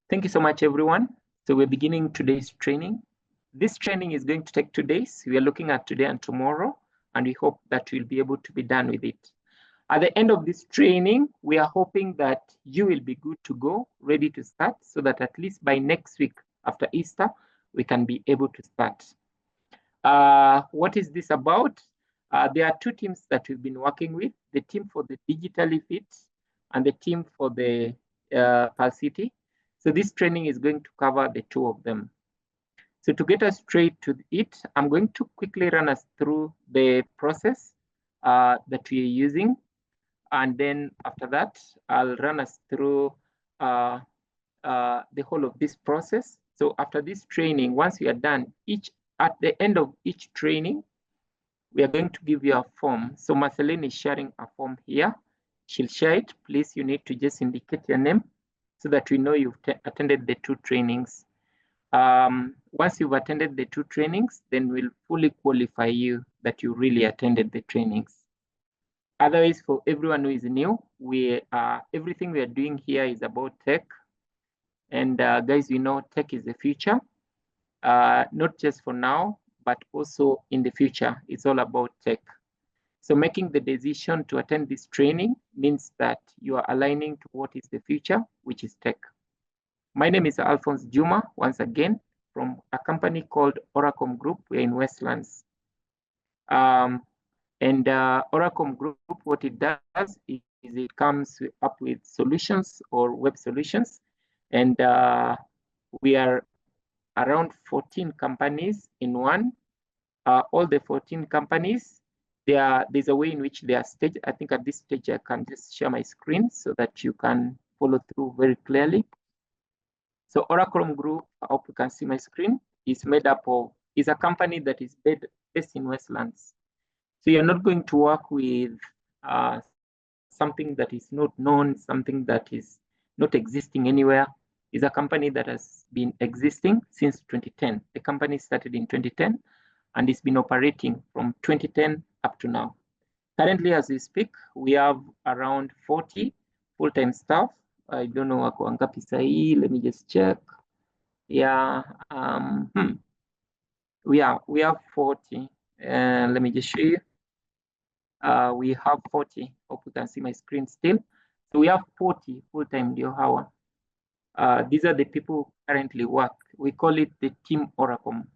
Thank you so much, everyone. So we're beginning today's training. This training is going to take 2 days. We are looking at today and tomorrow, and we hope that we'll be able to be done with it. At the end of this training, we are hoping that you will be good to go, ready to start, so that at least by next week after Easter, we can be able to start. What is this about? There are 2 teams that we've been working with, the team for the digitally fit and the team for the Palscity. So this training is going to cover the 2 of them. So to get us straight to it, I'm going to quickly run us through the process that we are using. And then after that, I'll run us through the whole of this process. So after this training, once we are done, at the end of each training, we are going to give you a form. So Marceline is sharing a form here. She'll share it. Please, you need to just indicate your name so that we know you've attended the 2 trainings. Once you've attended the 2 trainings, then we'll fully qualify you that you really attended the trainings. Otherwise, for everyone who is new, everything we are doing here is about tech. And guys, we know tech is the future, not just for now, but also in the future. It's all about tech. So making the decision to attend this training means that you are aligning to what is the future, which is tech. My name is Alphonse Juma, once again, from a company called Oracom Group. We're in Westlands. Oracom Group, what it does is it comes up with solutions or web solutions. And we are around 14 companies in one. All the 14 companies, there's a way in which they are staged. I think at this stage, I can just share my screen so that you can follow through very clearly. So Oracom Group, I hope you can see my screen, is a company that is based in Westlands. So you're not going to work with something that is not known, something that is not existing anywhere. It's a company that has been existing since 2010. The company started in 2010 and it's been operating from 2010 up to now. Currently, as we speak, we have around 40 full-time staff. I don't know wako wangapi sahi. Let me just check. Yeah, we have 40. Let me just show you. We have 40. Hope you can see my screen still. So we have 40 full-time ndio hawa. These are the people who currently work. We call it the Team Oracom.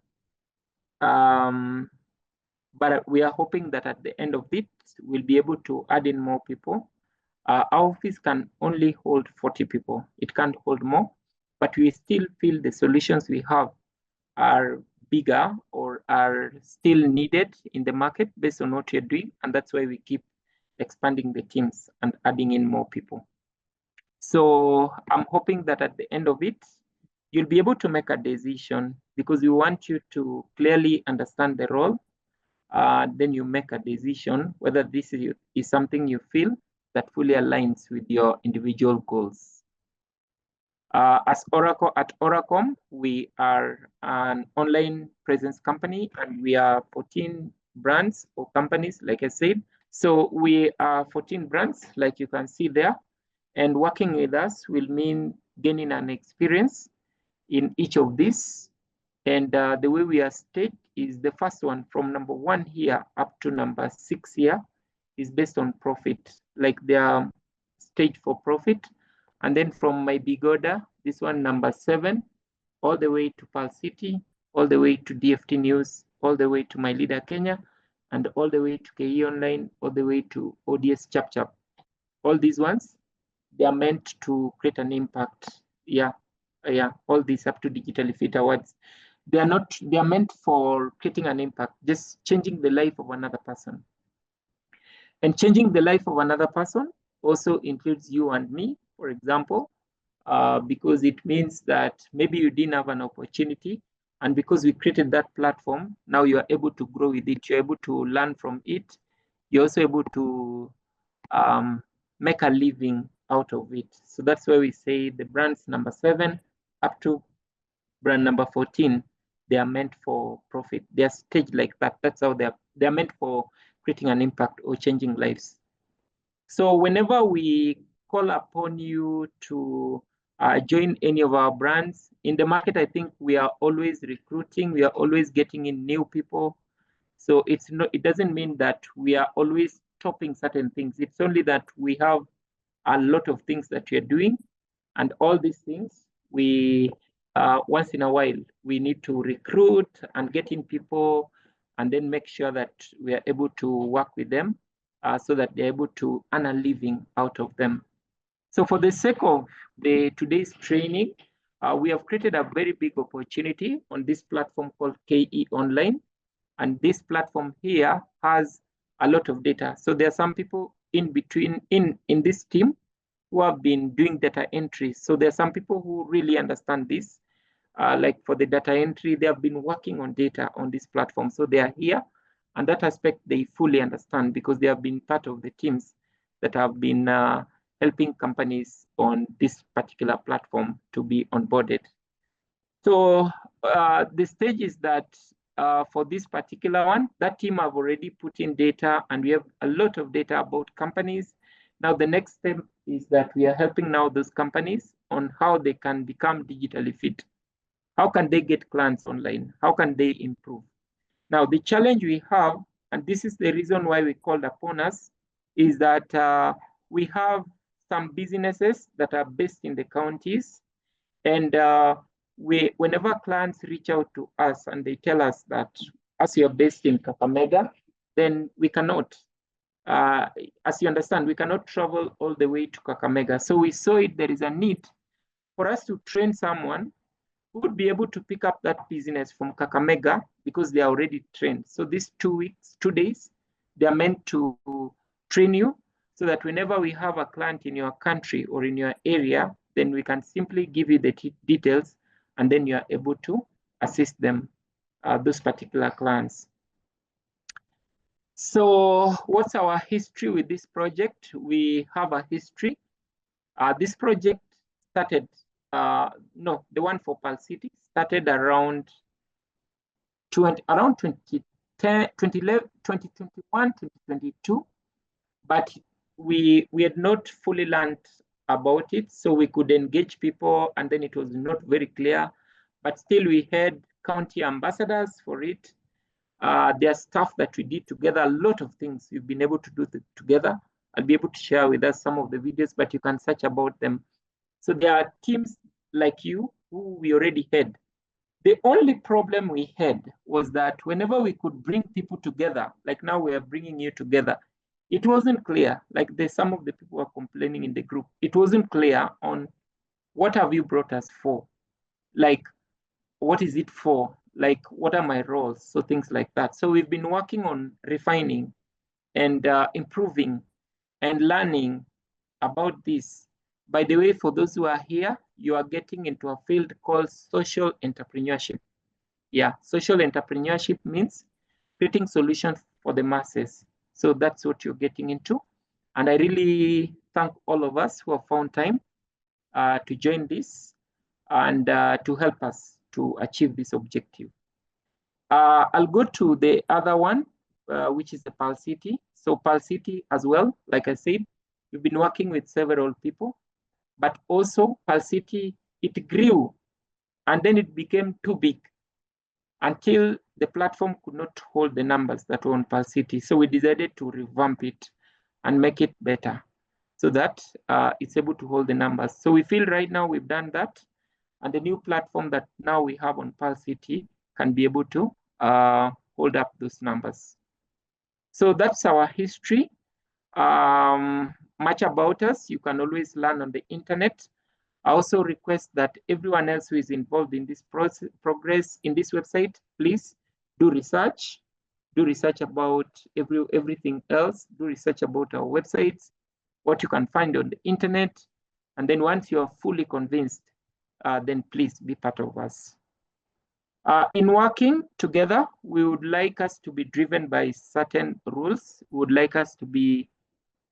But we are hoping that at the end of it, we'll be able to add in more people. Our office can only hold 40 people. It can't hold more, but we still feel the solutions we have are bigger or are still needed in the market based on what you're doing. And that's why we keep expanding the teams and adding in more people. So I'm hoping that at the end of it, you'll be able to make a decision because we want you to clearly understand the role. Then you make a decision whether this is something you feel that fully aligns with your individual goals. At Oracom, we are an online presence company and we are 14 brands or companies, like I said. So we are 14 brands, like you can see there. And working with us will mean gaining an experience in each of these. And the way we are staged is the first one from number 1 here up to number 6 here is based on profit, like they are staged for profit. And then from my big order, this one number 7, all the way to Palscity, all the way to DFT News, all the way to My Leader Kenya, and all the way to KE Online, all the way to ODS Chap Chap. All these ones, they are meant to create an impact. All these up to Digitally Fit Awards. They are meant for creating an impact, just changing the life of another person. And changing the life of another person also includes you and me, for example, because it means that maybe you didn't have an opportunity. And because we created that platform, now you are able to grow with it. You're able to learn from it. You're also able to make a living out of it. So that's why we say the brands number 7 up to brand number 14, they are meant for profit. They are staged like that. That's how they are meant for creating an impact or changing lives. So whenever we call upon you to join any of our brands. In the market, I think we are always recruiting, we are always getting in new people. So it doesn't mean that we are always stopping certain things. It's only that we have a lot of things that we are doing, and all these things we once in a while we need to recruit and get in people, and then make sure that we are able to work with them so that they're able to earn a living out of them. So for the sake of today's training, we have created a very big opportunity on this platform called KE Online. And this platform here has a lot of data. So there are some people in this team who have been doing data entry. So there are some people who really understand this. Like for the data entry, they have been working on data on this platform. So they are here, and that aspect they fully understand because they have been part of the teams that have been helping companies on this particular platform to be onboarded. So the stage is that for this particular one, that team have already put in data, and we have a lot of data about companies. Now the next step is that we are helping now those companies on how they can become digitally fit. How can they get clients online? How can they improve? Now the challenge we have, and this is the reason why we called upon us, is that we have some businesses that are based in the counties, and whenever clients reach out to us and they tell us that as you are based in Kakamega, then we cannot, as you understand, we cannot travel all the way to Kakamega. So we saw there is a need for us to train someone who would be able to pick up that business from Kakamega because they are already trained. So these 2 days, they are meant to train you so that whenever we have a client in your country or in your area, then we can simply give you the details, and then you are able to assist them, those particular clients. So what's our history with this project? We have a history. This project started, the one for Palscity started around 2010, 2011, 2021, 2022, but we had not fully learned about it, so we could engage people, and then it was not very clear, but still we had county ambassadors for it. There are stuff that we did together, a lot of things we've been able to do together. I'll be able to share with us some of the videos, but you can search about them. So there are teams like you who we already had. The only problem we had was that whenever we could bring people together, like now we are bringing you together, it wasn't clear. Like some of the people were complaining in the group. It wasn't clear on what have you brought us for? Like, what is it for? Like, what are my roles? So things like that. So we've been working on refining and improving and learning about this. By the way, for those who are here, you are getting into a field called social entrepreneurship. Yeah, social entrepreneurship means creating solutions for the masses. So that's what you're getting into. And I really thank all of us who have found time to join this and to help us to achieve this objective. I'll go to the other one, which is the Palscity. So Palscity as well, like I said, we've been working with several people, but also Palscity, it grew and then it became too big until the platform could not hold the numbers that were on Palscity. So we decided to revamp it and make it better so that it's able to hold the numbers. So we feel right now we've done that, and the new platform that now we have on Palscity can be able to hold up those numbers. So that's our history. Much about us, you can always learn on the internet. I also request that everyone else who is involved in this progress in this website, please do research about everything else, do research about our websites, what you can find on the internet, and then once you are fully convinced, then please be part of us. In working together, we would like us to be driven by certain rules. We would like us to be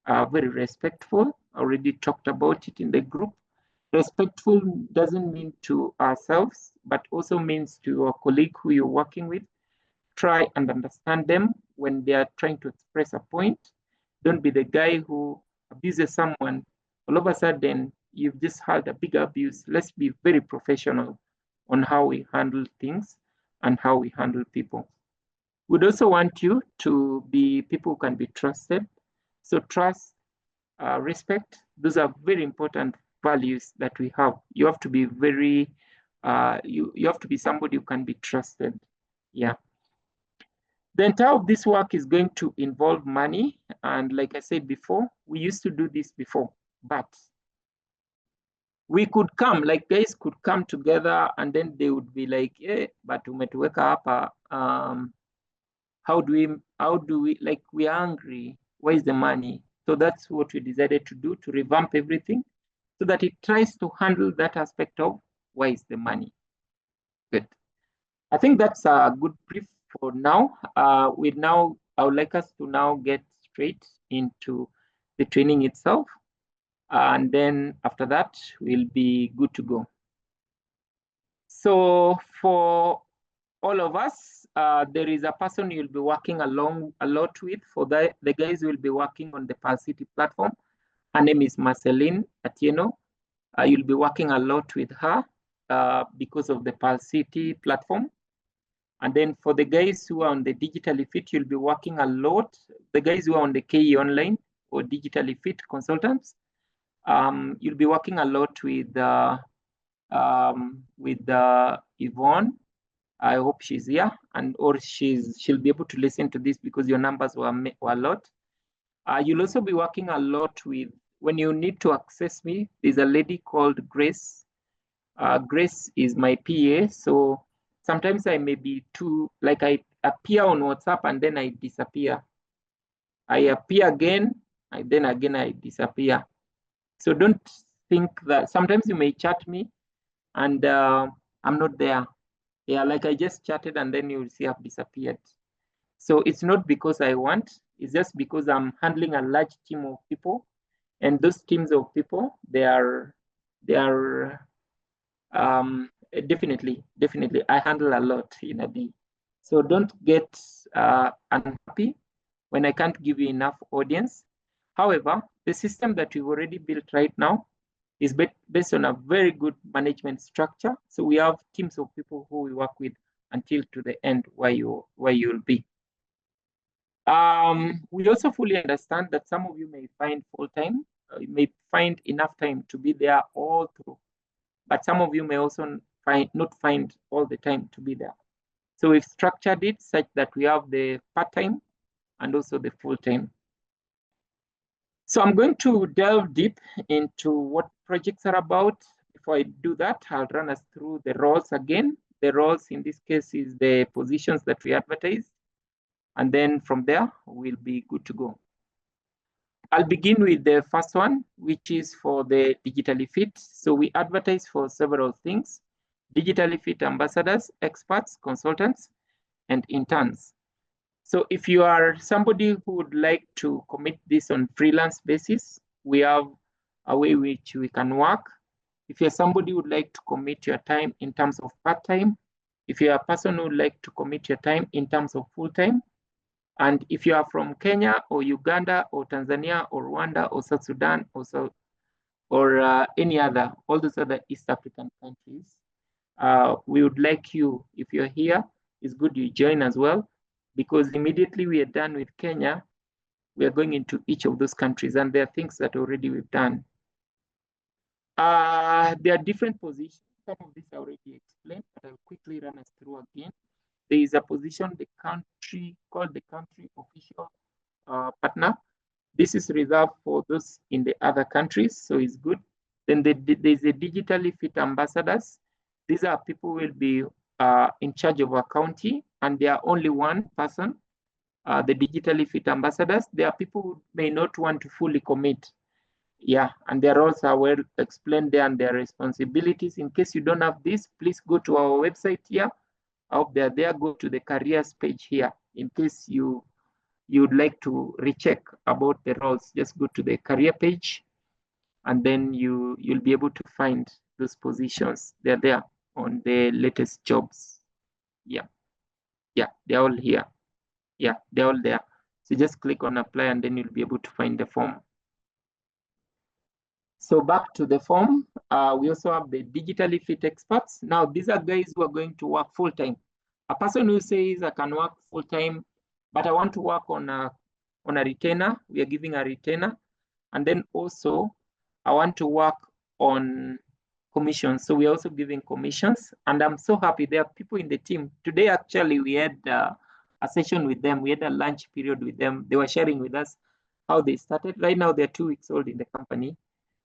very respectful. I already talked about it in the group. Respectful doesn't mean to ourselves, but also means to your colleague who you're working with. Try and understand them when they are trying to express a point. Don't be the guy who abuses someone. All of a sudden, you've just had a big abuse. Let's be very professional on how we handle things and how we handle people. We'd also want you to be people who can be trusted. So trust, respect, those are very important values that we have. You have to be very, you have to be somebody who can be trusted. Yeah. The entire of this work is going to involve money. And like I said before, we used to do this before, but we could come, like guys could come together and then they would be like, eh, but umetuweka hapa, how do we, like, we're angry, where is the money? So that's what we decided to do, to revamp everything so that it tries to handle that aspect of where is the money. Good. I think that's a good brief for now. I would like us to now get straight into the training itself. And then after that, we'll be good to go. So for all of us, there is a person you'll be working along a lot with. For the guys who will be working on the Palscity platform, her name is Marceline Atieno. You'll be working a lot with her because of the Palscity platform. And then for the guys who are on the digitally fit, you'll be working a lot. The guys who are on the KE online or digitally fit consultants, you'll be working a lot with Yvonne. I hope she's here, and or she'll be able to listen to this because your numbers were a lot. You'll also be working a lot with, when you need to access me, there's a lady called Grace. Grace is my PA, so sometimes I may be too, like I appear on WhatsApp and then I disappear. I appear again, and then again I disappear. So don't think that, sometimes you may chat me and I'm not there. Yeah, like I just chatted and then you'll see I've disappeared. So it's not because I want, it's just because I'm handling a large team of people, and those teams of people, they are definitely I handle a lot in a day. So don't get unhappy when I can't give you enough audience. However, the system that we've already built right now is based on a very good management structure. So we have teams of people who we work with until to the end where you'll be. We also fully understand that some of you may find full-time, you may find enough time to be there all through, but some of you may also not find all the time to be there. So we've structured it such that we have the part-time and also the full-time. So I'm going to delve deep into what projects are about. Before I do that, I'll run us through the roles again. The roles in this case is the positions that we advertise. And then from there, we'll be good to go. I'll begin with the first one, which is for the digitally fit. So we advertise for several things: digitally fit ambassadors, experts, consultants, and interns. So if you are somebody who would like to commit this on freelance basis, we have a way which we can work. If you're somebody who would like to commit your time in terms of part-time, if you're a person who would like to commit your time in terms of full-time, and if you are from Kenya or Uganda or Tanzania or Rwanda or South Sudan or any other, all those other East African countries, we would like you, if you're here, it's good you join as well, because immediately we are done with Kenya, we are going into each of those countries, and there are things that already we've done. There are different positions. Some of these I already explained, but I'll quickly run us through again. There is a position, called the country official partner. This is reserved for those in the other countries, so it's good. Then there's a digitally fit ambassadors. These are people who will be in charge of a county, and they are only one person. The digitally fit ambassadors, there are people who may not want to fully commit. Yeah, and their roles are well explained there and their responsibilities. In case you don't have this, please go to our website here. I hope they're there. Go to the careers page here. In case you'd like to recheck about the roles, just go to the career page, and then you'll be able to find those positions. They're there on the latest jobs. Yeah, they're all here. Yeah, they're all there. So just click on apply and then you'll be able to find the form. So back to the form, we also have the digitally fit experts. Now, these are guys who are going to work full-time. A person who says, I can work full-time, but I want to work on a retainer. We are giving a retainer. And then also, I want to work on commissions. So we're also giving commissions. And I'm so happy there are people in the team. Today, actually, we had a session with them. We had a lunch period with them. They were sharing with us how they started. Right now, they're 2 weeks old in the company.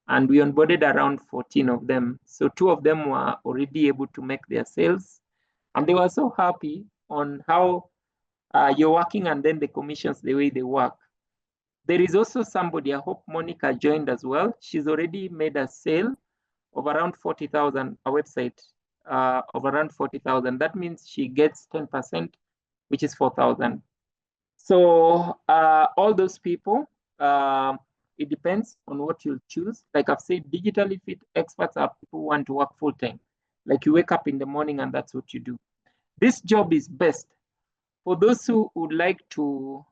And we onboarded around 14 of them. So 2 of them were already able to make their sales. And they were so happy on how you're working and then the commissions, the way they work. There is also somebody, I hope Monica joined as well. She's already made a sale of around 40,000, a website of around 40,000. That means she gets 10%, which is 4,000. So all those people, it depends on what you'll choose. Like I've said, digitally fit experts are people who want to work full time. Like you wake up in the morning and that's what you do. This job is best for those who would like to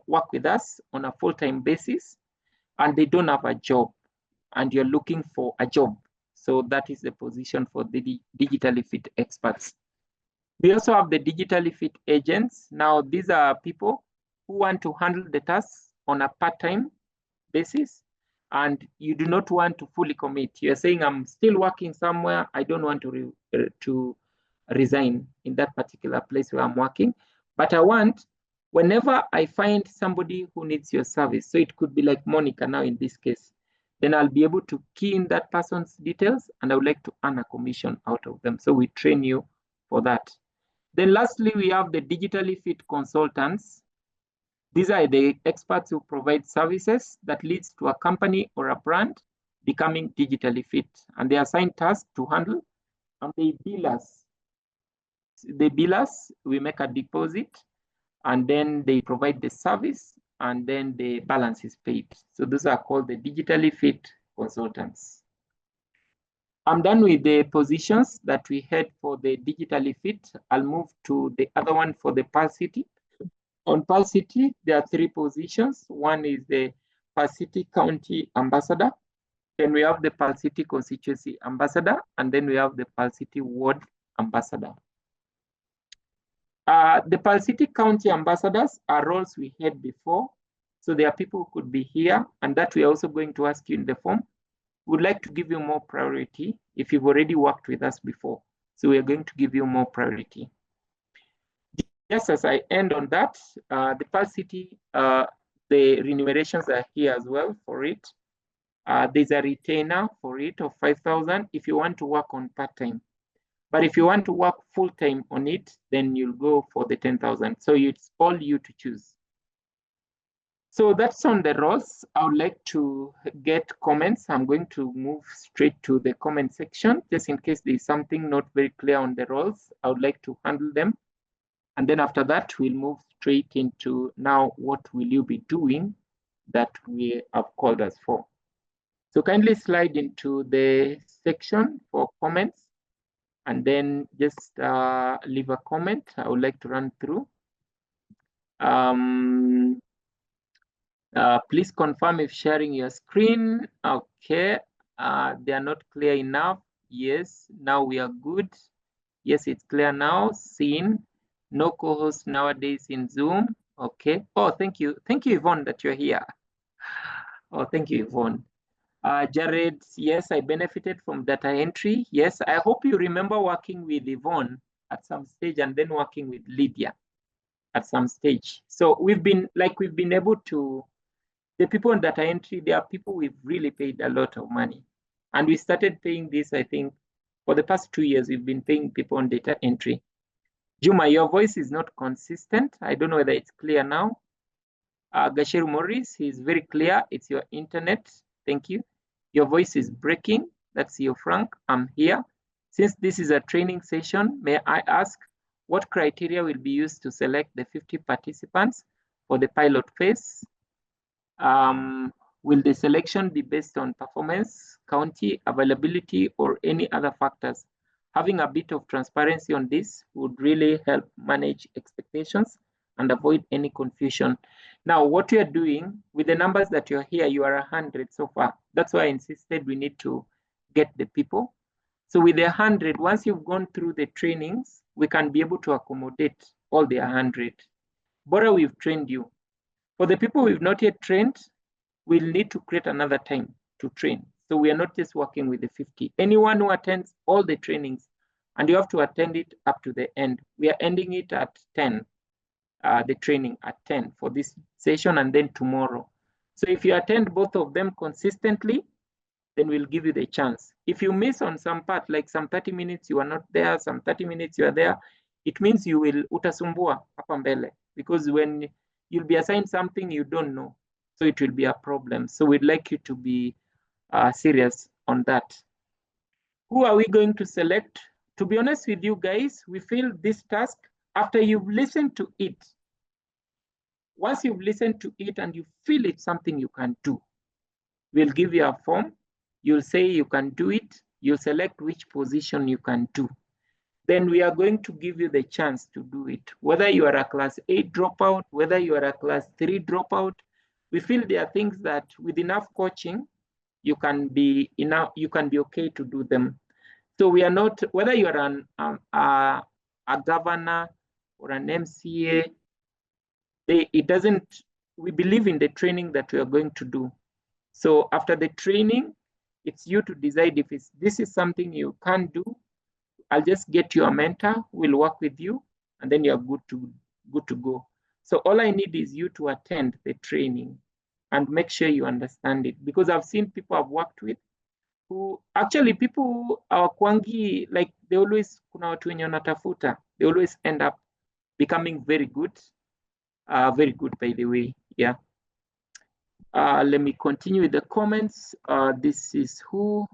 work with us on a full-time basis and they don't have a job and you're looking for a job. So that is the position for the digitally fit experts. We also have the digitally fit agents. Now, these are people who want to handle the tasks on a part-time basis and you do not want to fully commit. You're saying, I'm still working somewhere. I don't want to resign in that particular place where I'm working. But I want, whenever I find somebody who needs your service, so it could be like Monica now in this case, then I'll be able to key in that person's details and I would like to earn a commission out of them. So we train you for that. Then lastly, we have the digitally fit consultants. These are the experts who provide services that leads to a company or a brand becoming digitally fit. And they assign tasks to handle and they bill us. They bill us, we make a deposit, and then they provide the service, and then the balance is paid. So those are called the digitally fit consultants. I'm done with the positions that we had for the digitally fit. I'll move to the other one for the Palscity. On Palscity, there are 3 positions. One is the Palscity County Ambassador. Then we have the Palscity Constituency Ambassador, and then we have the Palscity Ward Ambassador. The Palscity County Ambassadors are roles we had before. So there are people who could be here, and that we are also going to ask you in the form. We'd like to give you more priority if you've already worked with us before. So we are going to give you more priority. Just as I end on that, the Palscity, the remunerations are here as well for it. There's a retainer for it of 5,000 if you want to work on part-time. But if you want to work full-time on it, then you'll go for the 10,000. So it's all you to choose. So that's on the roles. I would like to get comments. I'm going to move straight to the comment section, just in case there's something not very clear on the roles. I would like to handle them. And then after that, we'll move straight into now, what will you be doing that we have called us for? So kindly slide into the section for comments and then just leave a comment. I would like to run through. Please confirm if sharing your screen. Okay, they are not clear enough. Yes, now we are good. Yes, it's clear now. Seen. No co-host nowadays in Zoom. Okay. Oh, thank you. Thank you, Yvonne, that you're here. Oh, thank you, Yvonne. Jared, yes, I benefited from data entry. Yes, I hope you remember working with Yvonne at some stage and then working with Lydia at some stage. So we've been able to, the people on data entry, they are people we've really paid a lot of money. And we started paying this, I think, for the past 2 years, we've been paying people on data entry. Juma, your voice is not consistent. I don't know whether it's clear now. Gasher Morris, he's very clear. It's your internet. Thank you. Your voice is breaking. That's you, Frank. I'm here. Since this is a training session, may I ask what criteria will be used to select the 50 participants for the pilot phase? Will the selection be based on performance, county, availability, or any other factors? Having a bit of transparency on this would really help manage expectations and avoid any confusion. Now, what we are doing with the numbers that you're here, you are 100 so far. That's why I insisted we need to get the people. So with the 100, once you've gone through the trainings, we can be able to accommodate all the 100. Bora, we've trained you. For the people we've not yet trained, we'll need to create another time to train. So we are not just working with the 50. Anyone who attends all the trainings, and you have to attend it up to the end. We are ending it at 10, the training at 10 for this session and then tomorrow. So if you attend both of them consistently, then we'll give you the chance. If you miss on some part, like some 30 minutes you are not there, some 30 minutes you are there, it means you will utasumbua hapa mbele, because when you'll be assigned something you don't know, so it will be a problem. So we'd like you to be serious on that. Who are we going to select? To be honest with you guys, we feel this task, after you've listened to it, once you've listened to it and you feel it's something you can do, we'll give you a form. You'll say you can do it. You'll select which position you can do. Then we are going to give you the chance to do it. Whether you are a class 8 dropout, whether you are a class 3 dropout, we feel there are things that with enough coaching, you can be okay to do them. So we are not, whether you are a governor or an MCA, we believe in the training that we are going to do. So after the training, it's you to decide if this is something you can do. I'll just get you a mentor, we'll work with you, and then you're good to go. So all I need is you to attend the training and make sure you understand it. Because I've seen people I've worked with who, actually people are kwangi, like they always, kuna watu wenye wanatafuta, they always end up becoming very good by the way, yeah. Let me continue with the comments. This is who,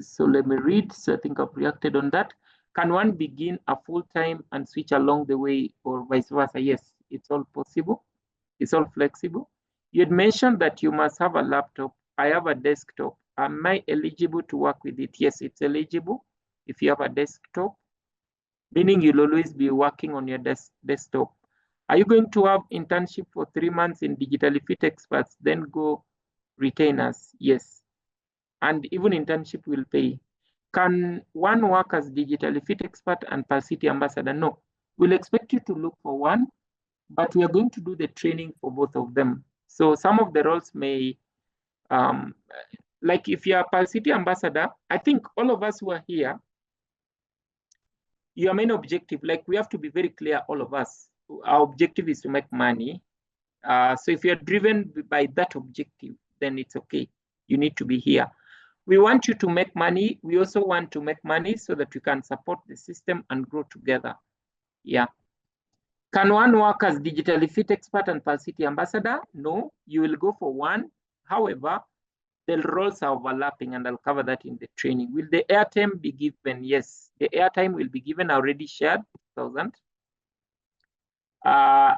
so let me read. So I think I've reacted on that. Can one begin a full-time and switch along the way or vice versa? Yes, it's all possible. It's all flexible. You had mentioned that you must have a laptop. I have a desktop. Am I eligible to work with it? Yes, it's eligible if you have a desktop, meaning you'll always be working on your desktop. Are you going to have internship for 3 months in digitally fit experts, then go retainers? Yes. And even internship will pay. Can one work as digitally fit expert and Palscity ambassador? No. We'll expect you to look for one, but we are going to do the training for both of them. So some of the roles may, like if you are Palscity ambassador, I think all of us who are here, your main objective, like we have to be very clear, all of us, our objective is to make money. So if you're driven by that objective, then it's okay. You need to be here. We want you to make money. We also want to make money so that we can support the system and grow together. Yeah. Can one work as digitally fit expert and Palscity ambassador? No, you will go for one. However, the roles are overlapping, and I'll cover that in the training. Will the airtime be given? Yes, the airtime will be given. I already shared 1,000.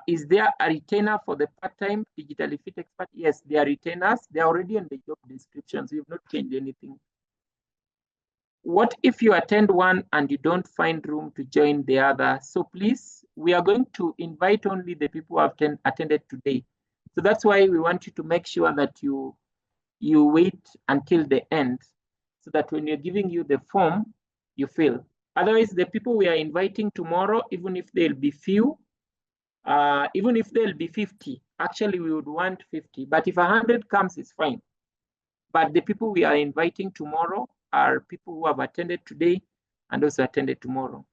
Is there a retainer for the part-time digitally fit expert? Yes, they are retainers. They are already in the job descriptions. We've not changed anything. What if you attend one and you don't find room to join the other? So please, we are going to invite only the people who have attended today. So that's why we want you to make sure that you wait until the end, so that when you're giving you the form, you fill. Otherwise, the people we are inviting tomorrow, even if they'll be few, even if there'll be 50, actually we would want 50, but if 100 comes, it's fine. But the people we are inviting tomorrow are people who have attended today and also attended tomorrow.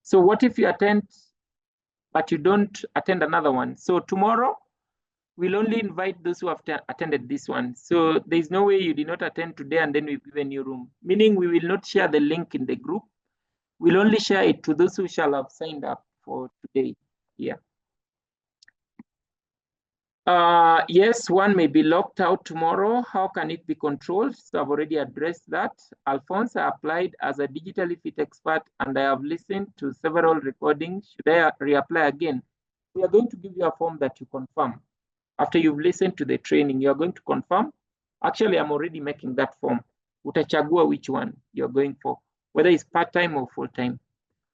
So what if you attend, but you don't attend another one? So tomorrow, we'll only invite those who have attended this one. So there's no way you did not attend today and then we've given you room, meaning we will not share the link in the group. We'll only share it to those who shall have signed up for today. Yeah. Yes, one may be locked out tomorrow. How can it be controlled? So I've already addressed that. Alphonse, I applied as a digitally fit expert and I have listened to several recordings. Should I reapply again? We are going to give you a form that you confirm. After you've listened to the training, you're going to confirm. Actually, I'm already making that form. Utachagua which one you're going for, whether it's part-time or full-time.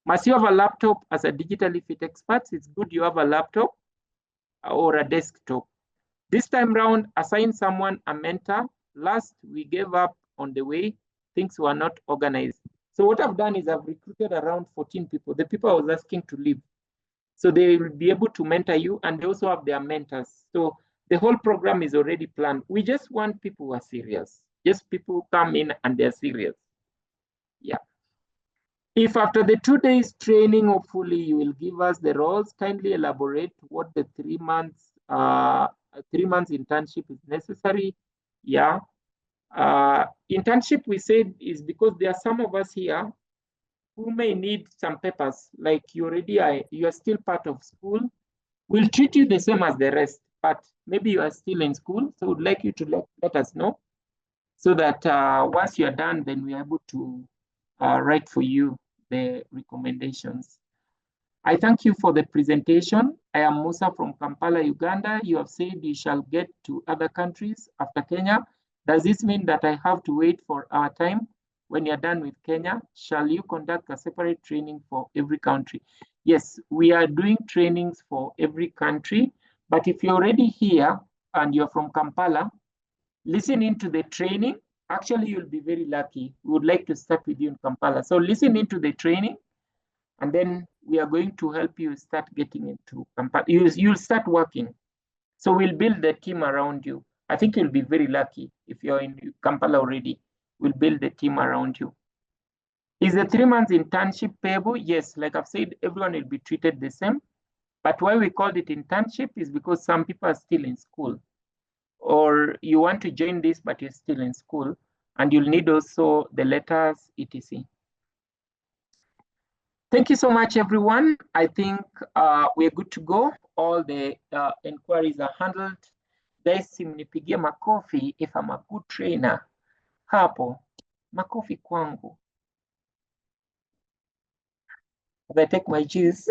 Must you have a laptop as a digitally fit expert? It's good you have a laptop or a desktop. This time round, assign someone a mentor. Last, we gave up on the way. Things were not organized. So what I've done is I've recruited around 14 people, the people I was asking to leave. So they will be able to mentor you, and they also have their mentors. So the whole program is already planned. We just want people who are serious. Just people who come in and they're serious. Yeah. If after the 2 days training, hopefully you will give us the roles, kindly elaborate what the 3 months 3 months internship is necessary. Yeah. Internship, we said, is because there are some of us here who may need some papers, like you already are, you are still part of school. We'll treat you the same as the rest, but maybe you are still in school, so we'd like you to let us know so that once you're done, then we're able to write for you the recommendations. I thank you for the presentation. I am Musa from Kampala, Uganda. You have said you shall get to other countries after Kenya. Does this mean that I have to wait for our time? When you're done with Kenya, shall you conduct a separate training for every country? Yes, we are doing trainings for every country, but if you're already here and you're from Kampala, listen into the training. Actually, you'll be very lucky. We would like to start with you in Kampala. So listen into the training, and then we are going to help you start getting into Kampala. You'll start working. So we'll build the team around you. I think you'll be very lucky if you're in Kampala already. We'll build the team around you. Is the 3 months internship payable? Yes, like I've said, everyone will be treated the same. But why we called it internship is because some people are still in school, or you want to join this, but you're still in school, and you'll need also the letters, etc. Thank you so much, everyone. I think we're good to go. All the inquiries are handled. Guys, simnipigie makofi if I'm a good trainer. Hapo, makofi kwangu. As I take my juice.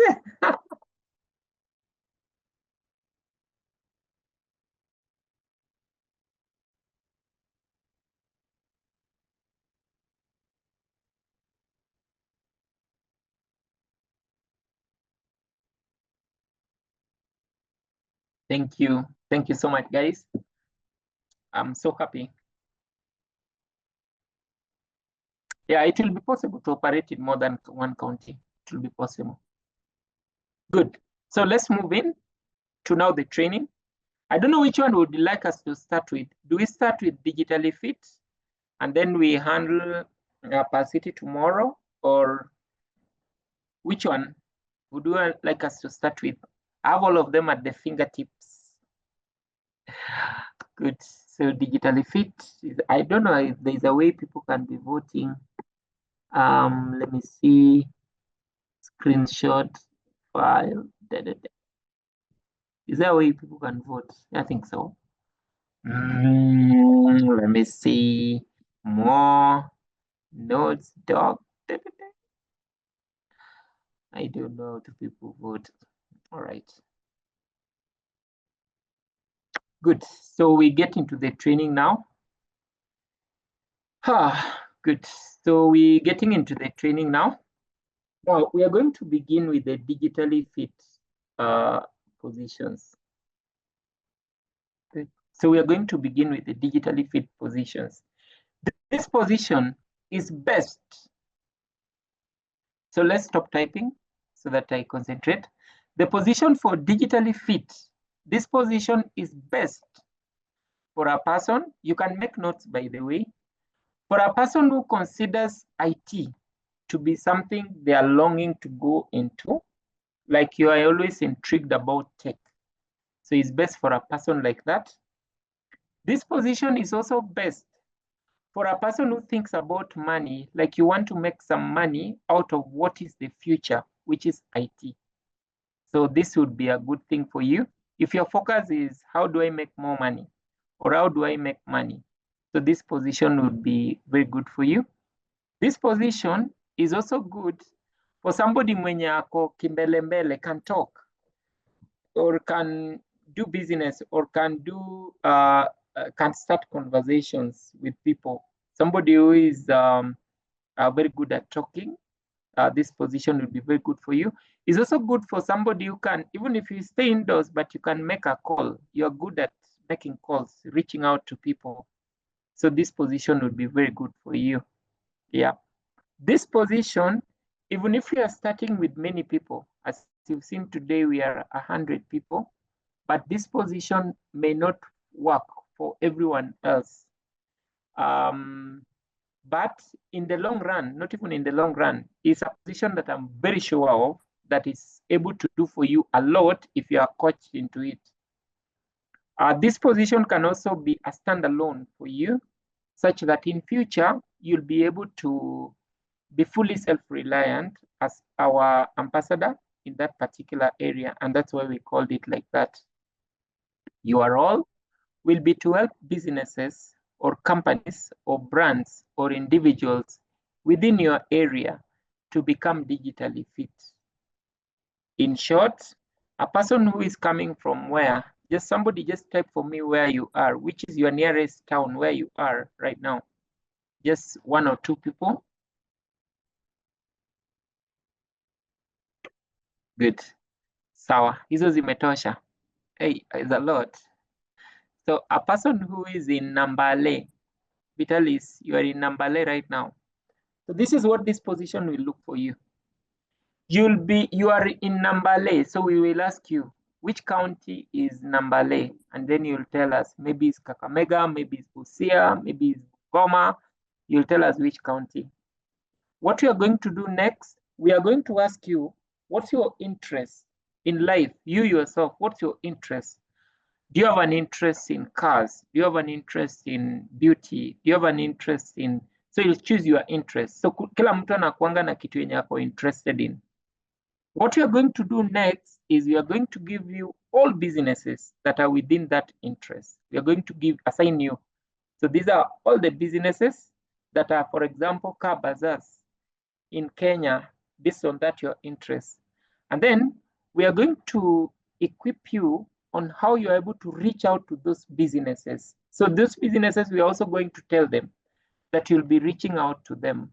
Thank you. Thank you so much, guys. I'm so happy. Yeah, it will be possible to operate in more than one county. It will be possible. Good. So let's move in to now the training. I don't know which one would you like us to start with. Do we start with digitally fit and then we handle Palscity tomorrow, or which one would you like us to start with? I have all of them at the fingertips. Good. So digitally fit. I don't know if there's a way people can be voting. Let me see. Screenshot file. Is there a way people can vote? I think so. Let me see. More notes, doc. I don't know if people vote. All right. Good. So we get into the training now. Good. So we're getting into the training now. Now we are going to begin with the digitally fit positions. Good. So we are going to begin with the digitally fit positions. This position is best. So let's stop typing so that I concentrate. The position for digitally fit, this position is best for a person. You can make notes, by the way, for a person who considers IT to be something they are longing to go into, like you are always intrigued about tech. So it's best for a person like that. This position is also best for a person who thinks about money, like you want to make some money out of what is the future, which is IT. So this would be a good thing for you. If your focus is how do I make more money or how do I make money? So this position would be very good for you. This position is also good for somebody mwenye ako kimbelembele, can talk or can do business or can start conversations with people. Somebody who is very good at talking this position will be very good for you. It's also good for somebody who can, even if you stay indoors, but you can make a call. You're good at making calls, reaching out to people. So this position would be very good for you. Yeah. This position, even if you are starting with many people, as you've seen today, we are 100 people, but this position may not work for everyone else. But in the long run, not even in the long run, it's a position that I'm very sure of that is able to do for you a lot if you are coached into it. This position can also be a standalone for you, such that in future, you'll be able to be fully self-reliant as our ambassador in that particular area. And that's why we called it like that. Your role will be to help businesses or companies or brands or individuals within your area to become digitally fit. In short, a person who is coming from where, just somebody just type for me where you are, which is your nearest town where you are right now. Just 1 or 2 people. Good. Sawa, hizo zimetosha. Hey, it's a lot. So a person who is in Nambale, Vitalis, you are in Nambale right now. So this is what this position will look for you. You are in Nambale, so we will ask you, which county is Nambale? And then you'll tell us, maybe it's Kakamega, maybe it's Busia, maybe it's Goma. You'll tell us which county. What we are going to do next, we are going to ask you, what's your interest in life? You yourself, what's your interest? Do you have an interest in cars? Do you have an interest in beauty? Do you have an interest in, so you'll choose your interest. So kila mtu anakuanga na kitu yenye ako interested in. What we are going to do next is we are going to give you all businesses that are within that interest. We are going to assign you. So these are all the businesses that are, for example, car bazaars in Kenya, based on that your interest. And then we are going to equip you on how you're able to reach out to those businesses. So those businesses, we're also going to tell them that you'll be reaching out to them.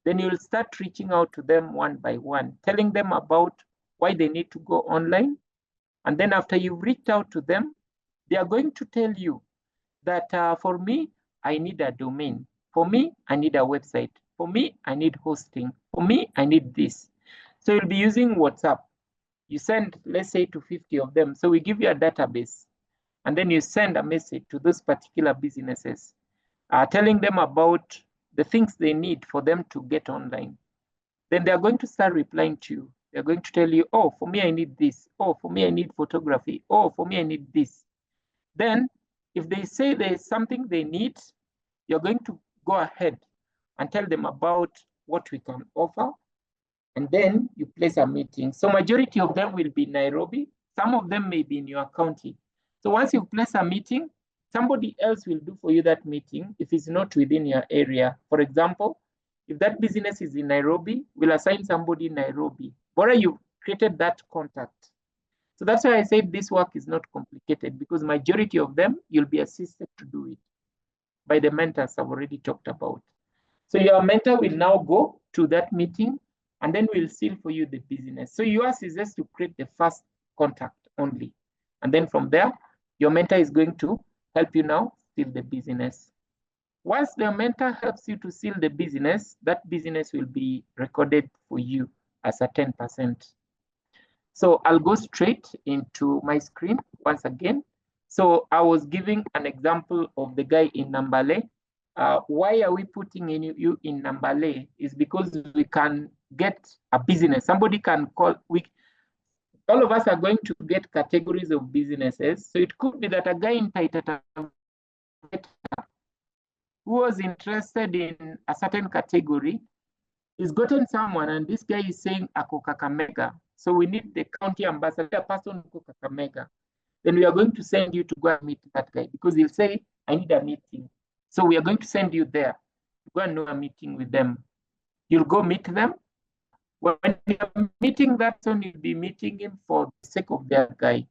Then you'll start reaching out to them one by one, telling them about why they need to go online. And then after you've reached out to them, they are going to tell you that for me, I need a domain. For me, I need a website. For me, I need hosting. For me, I need this. So you'll be using WhatsApp. You send, let's say, to 50 of them. So we give you a database. And then you send a message to those particular businesses, telling them about the things they need for them to get online. Then they're going to start replying to you. They're going to tell you, oh, for me, I need this. Oh, for me, I need photography. Oh, for me, I need this. Then if they say there's something they need, you're going to go ahead and tell them about what we can offer. And then you place a meeting. So majority of them will be Nairobi. Some of them may be in your county. So once you place a meeting, somebody else will do for you that meeting if it's not within your area. For example, if that business is in Nairobi, we'll assign somebody in Nairobi. Bora you created that contact. So that's why I said this work is not complicated, because majority of them, you'll be assisted to do it by the mentors I've already talked about. So your mentor will now go to that meeting, and then we'll seal for you the business. So yours is just to create the first contact only. And then from there, your mentor is going to help you now seal the business. Once the mentor helps you to seal the business, that business will be recorded for you as a 10%. So I'll go straight into my screen once again. So I was giving an example of the guy in Nambale. Why are we putting you in Nambale? Is because we can get a business. Somebody can call, all of us are going to get categories of businesses. So it could be that a guy in Taita who was interested in a certain category is gotten someone, and this guy is saying ako Kakamega. So we need the county ambassador, person who Kakamega. Then we are going to send you to go and meet that guy, because he'll say, I need a meeting. So we are going to send you there to go and do a meeting with them. You'll go meet them. When you're meeting that person, you'll be meeting him for the sake of their guy.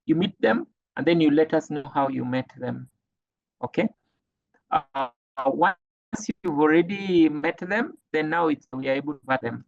You meet them, and then you let us know how you met them. Okay? Once you've already met them, then now we are able to add them.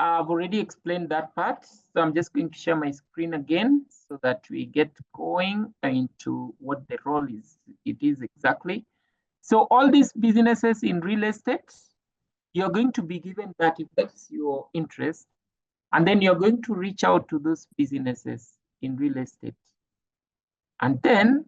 I've already explained that part, so I'm just going to share my screen again so that we get going into what the role is. It is exactly. So all these businesses in real estate, you're going to be given that if that's your interest, and then you're going to reach out to those businesses in real estate. And then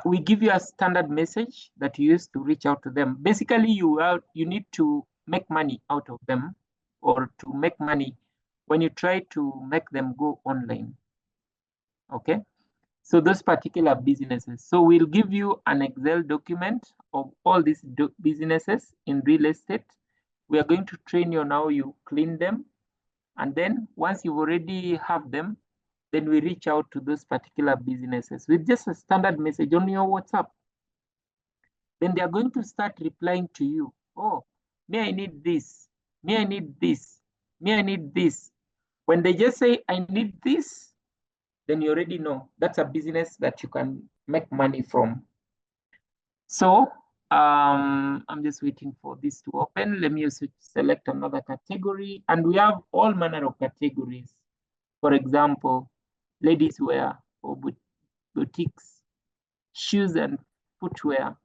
we give you a standard message that you use to reach out to them. Basically, you need to make money out of them, or to make money when you try to make them go online. Okay, so those particular businesses. So we'll give you an Excel document of all these businesses in real estate. We are going to train you on how you clean them. And then once you already have them, then we reach out to those particular businesses with just a standard message on your WhatsApp. Then they are going to start replying to you. Oh, me, I need this. Me, I need this. Me, I need this. When they just say, I need this, then you already know that's a business that you can make money from. So I'm just waiting for this to open. Let me also select another category. And we have all manner of categories. For example, ladies wear or boutiques, shoes and footwear.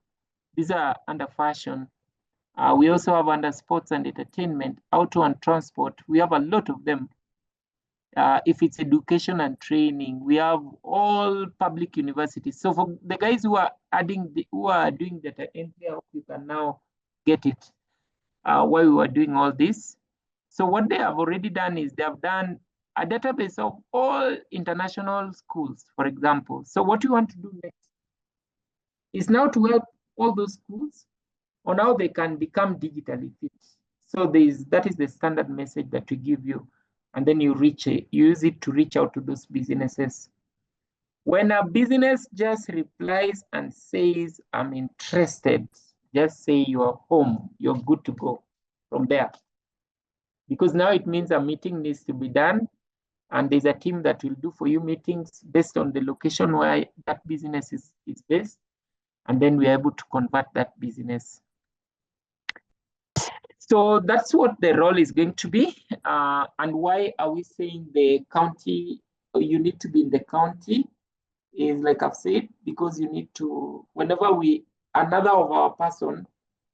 These are under fashion. We also have under sports and entertainment, auto and transport. We have a lot of them. If it's education and training, we have all public universities. So for the guys who are doing data entry, I hope you can now get it while we were doing all this. So what they have already done is they have done a database of all international schools, for example. So what you want to do next is now to help all those schools on how they can become digitally fit. So that is the standard message that we give you, and then you use it to reach out to those businesses. When a business just replies and says, I'm interested, just say you're home, you're good to go from there. Because now it means a meeting needs to be done, and there's a team that will do for you meetings based on the location where that business is based, and then we're able to convert that business. So that's what the role is going to be. And why are we saying the county, or you need to be in the county, is like I've said, because you need to, whenever another of our person,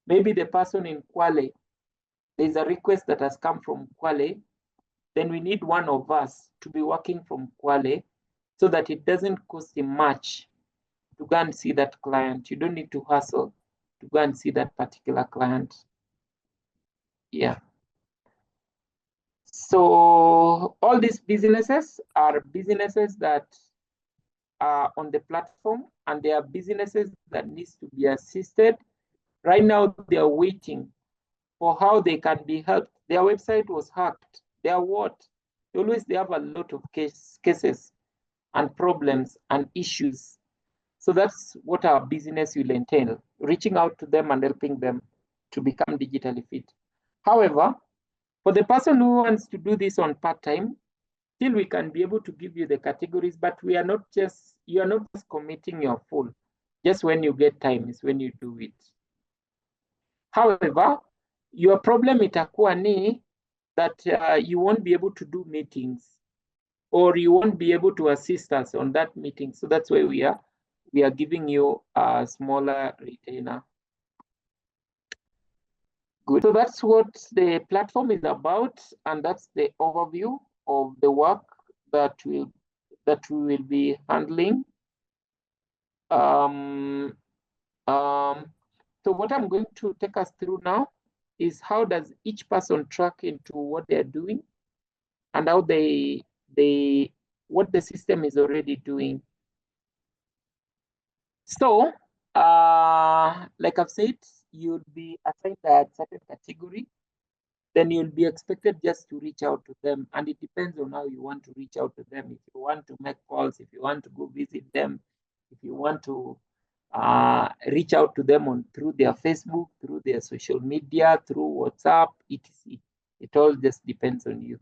maybe the person in Kwale, there's a request that has come from Kwale, then we need one of us to be working from Kwale so that it doesn't cost him much to go and see that client. You don't need to hustle to go and see that particular client. Yeah. So all these businesses are businesses that are on the platform, and they are businesses that needs to be assisted. Right now, they are waiting for how they can be helped. Their website was hacked. They are what? They have a lot of cases and problems and issues. So that's what our business will entail, reaching out to them and helping them to become digitally fit. However, for the person who wants to do this on part-time, still we can be able to give you the categories, but you are not just committing your full. Just when you get time is when you do it. However, your problem itakuwa ni that you won't be able to do meetings, or you won't be able to assist us on that meeting. So that's why we are giving you a smaller retainer. Good. So that's what the platform is about, and that's the overview of the work that we will be handling. So what I'm going to take us through now is how does each person track into what they're doing, and how what the system is already doing. So, like I've said, you'll be assigned a certain category, then you'll be expected just to reach out to them. And it depends on how you want to reach out to them. If you want to make calls, if you want to go visit them, if you want to reach out to them through their Facebook, through their social media, through WhatsApp, etc. It all just depends on you.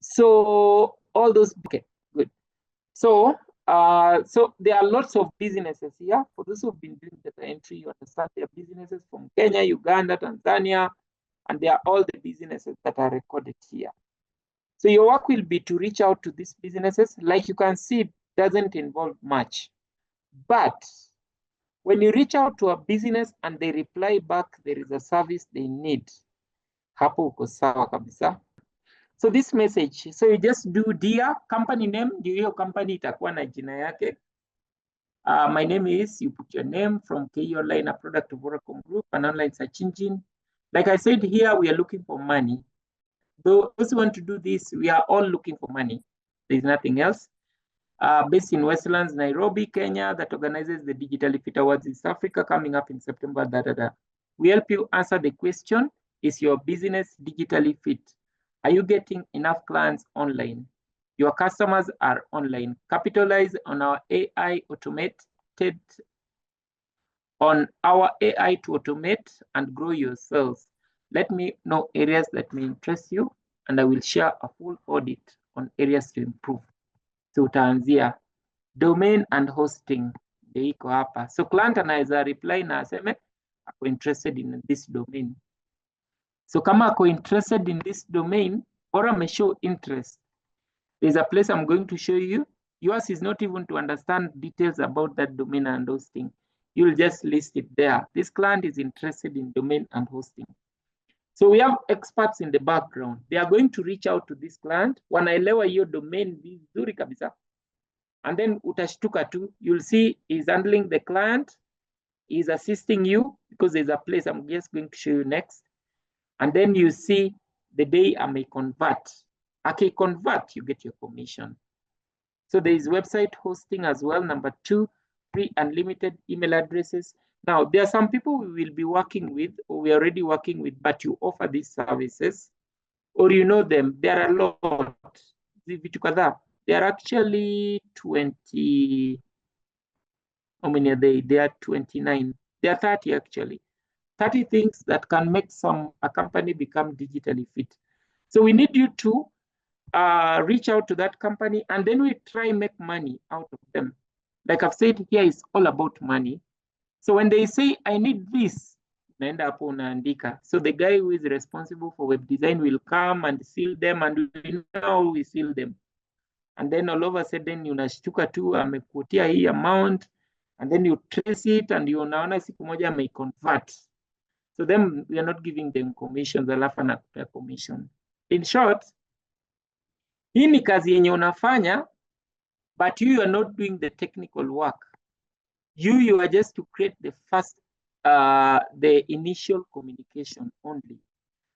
So all those, okay, good. So so there are lots of businesses here. For those who've been doing data entry, you understand there are businesses from Kenya, Uganda, Tanzania, and they are all the businesses that are recorded here. So your work will be to reach out to these businesses. Like you can see, it doesn't involve much. But when you reach out to a business and they reply back, there is a service they need, hapo uko sawa kabisa. So this message, so you just do dear company name, ndio hiyo company itakuwa na jina yake. My name is, you put your name from KE Online, a product of Oracom Group, an online search engine. Like I said here, we are looking for money. Those who want to do this, we are all looking for money. There's nothing else. Based in Westlands, Nairobi, Kenya, that organizes the Digitally Fit Awards East Africa coming up in September. We help you answer the question, is your business digitally fit? Are you getting enough clients online? Your customers are online. Capitalize on our AI to automate and grow your sales. Let me know areas that may interest you, and I will share a full audit on areas to improve. So utaanzia domain and hosting, ndio iko hapa. So client anaweza reply na aseme ako interested in this domain. So kama ako interested in this domain, or may show interest, there's a place I'm going to show you. Yours is not even to understand details about that domain and hosting. You'll just list it there. This client is interested in domain and hosting. So we have experts in the background. They are going to reach out to this client. Wanaelewa hiyo domain vizuri kabisa. And then utashtuka tu, you'll see he's handling the client, he's assisting you, because there's a place I'm just going to show you next. And then you see the day I may convert. Okay, convert, you get your commission. So there is website hosting as well. Number 2, free unlimited email addresses. Now, there are some people we will be working with, or we're already working with, but you offer these services, or you know them. There are a lot. There are actually 20. How many are they? There are 29. There are 30 actually. 30 things that can make a company become digitally fit. So we need you to reach out to that company, and then we try and make money out of them. Like I've said, here is all about money. So when they say, I need this, naenda hapo unaandika. So the guy who is responsible for web design will come and seal them, and we know we seal them. And then all of a sudden unashtuka tu amekutia hii amount, and then you trace it and unaona siku moja ameconvert. So then we are not giving them commissions, alafu anakupea commission. In short, hii ni kazi yenye unafanya, but you are not doing the technical work. You are just to create the first, the initial communication only.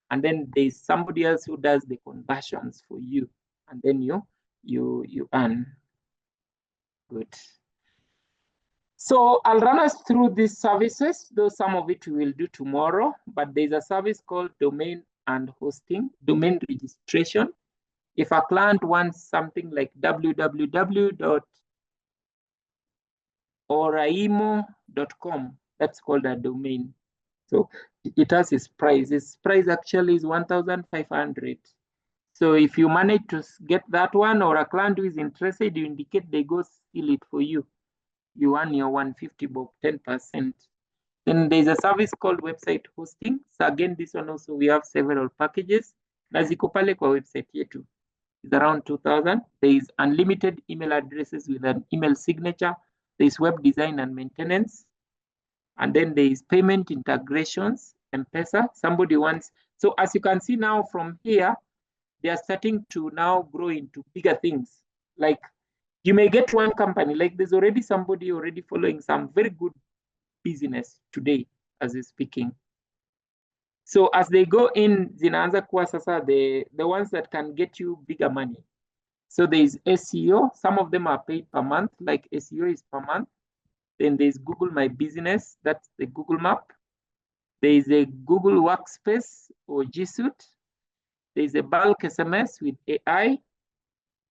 And then there's somebody else who does the conversions for you. And then you earn. Good. So I'll run us through these services, though some of it we will do tomorrow, but there's a service called domain and hosting, domain registration. If a client wants something like www.oraimo.com, that's called a domain. So it has its price. Its price actually is 1,500. So if you manage to get that one, or a client who is interested, you indicate they go steal it for you. You earn your 150 bob, 10%. Then there's a service called website hosting. So again, this one also we have several packages. Na ziko pale kwa website yetu. It's around 2,000. There is unlimited email addresses with an email signature. There is web design and maintenance. And then there is payment integrations, M-Pesa. Somebody wants, so as you can see now from here, they are starting to now grow into bigger things. Like you may get one company, like there's already somebody already following some very good business today as we're speaking. So as they go in, zinaanza kuwa sasa the ones that can get you bigger money. So there is SEO. Some of them are paid per month, like SEO is per month. Then there's Google My Business, that's the Google Map. There is a Google Workspace or G Suite. There is a bulk SMS with AI.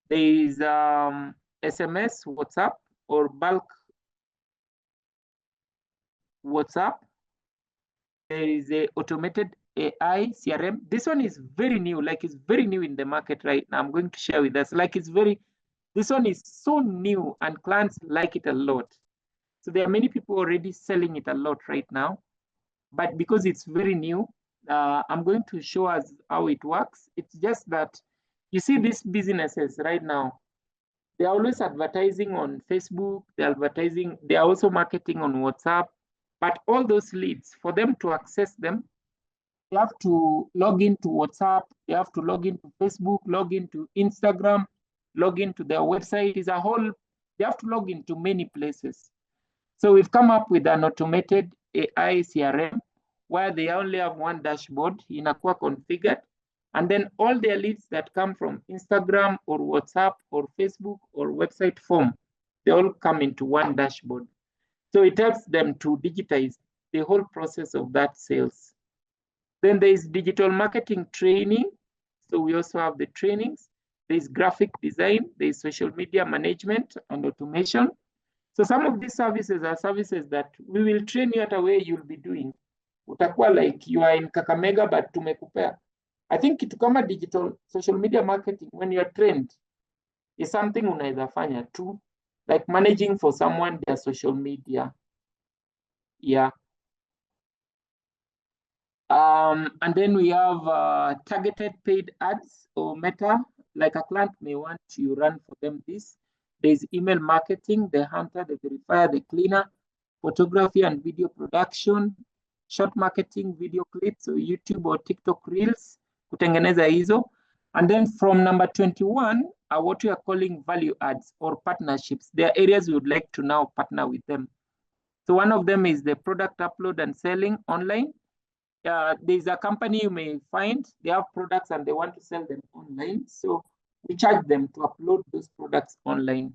There is SMS WhatsApp or bulk WhatsApp. There is a automated AI CRM. This one is very new, like it's very new in the market right now. I'm going to share with us, like it's very, this one is so new and clients like it a lot. So there are many people already selling it a lot right now, but because it's very new, I'm going to show us how it works. It's just that you see these businesses right now, they're always advertising on Facebook, they're also marketing on WhatsApp, but all those leads, for them to access them, they have to log into WhatsApp, they have to log into Facebook, log into Instagram, log into their website. Is a whole, they have to log into many places. So we've come up with an automated AI CRM where they only have one dashboard inakuwa configured, and then all their leads that come from Instagram or WhatsApp or Facebook or website form, they all come into one dashboard. So it helps them to digitize the whole process of that sales. Then there is digital marketing training. So we also have the trainings. There is graphic design, there is social media management and automation. So some of these services are services that we will train you at a way you'll be doing. Utakuwa like you are in Kakamega, but tumekupea. I think kitu kama digital social media marketing, when you are trained, is something unaweza fanya too, like managing for someone their social media. Yeah. And then we have targeted paid ads or meta, like a client may want you run for them this. There's email marketing, the hunter, the verifier, the cleaner, photography and video production, short marketing, video clips, so YouTube or TikTok reels, kutengeneza hizo. And then from number 21 are what we are calling value adds or partnerships. There are areas we would like to now partner with them. So one of them is the product upload and selling online. There's a company you may find, they have products and they want to sell them online. So we charge them to upload those products online.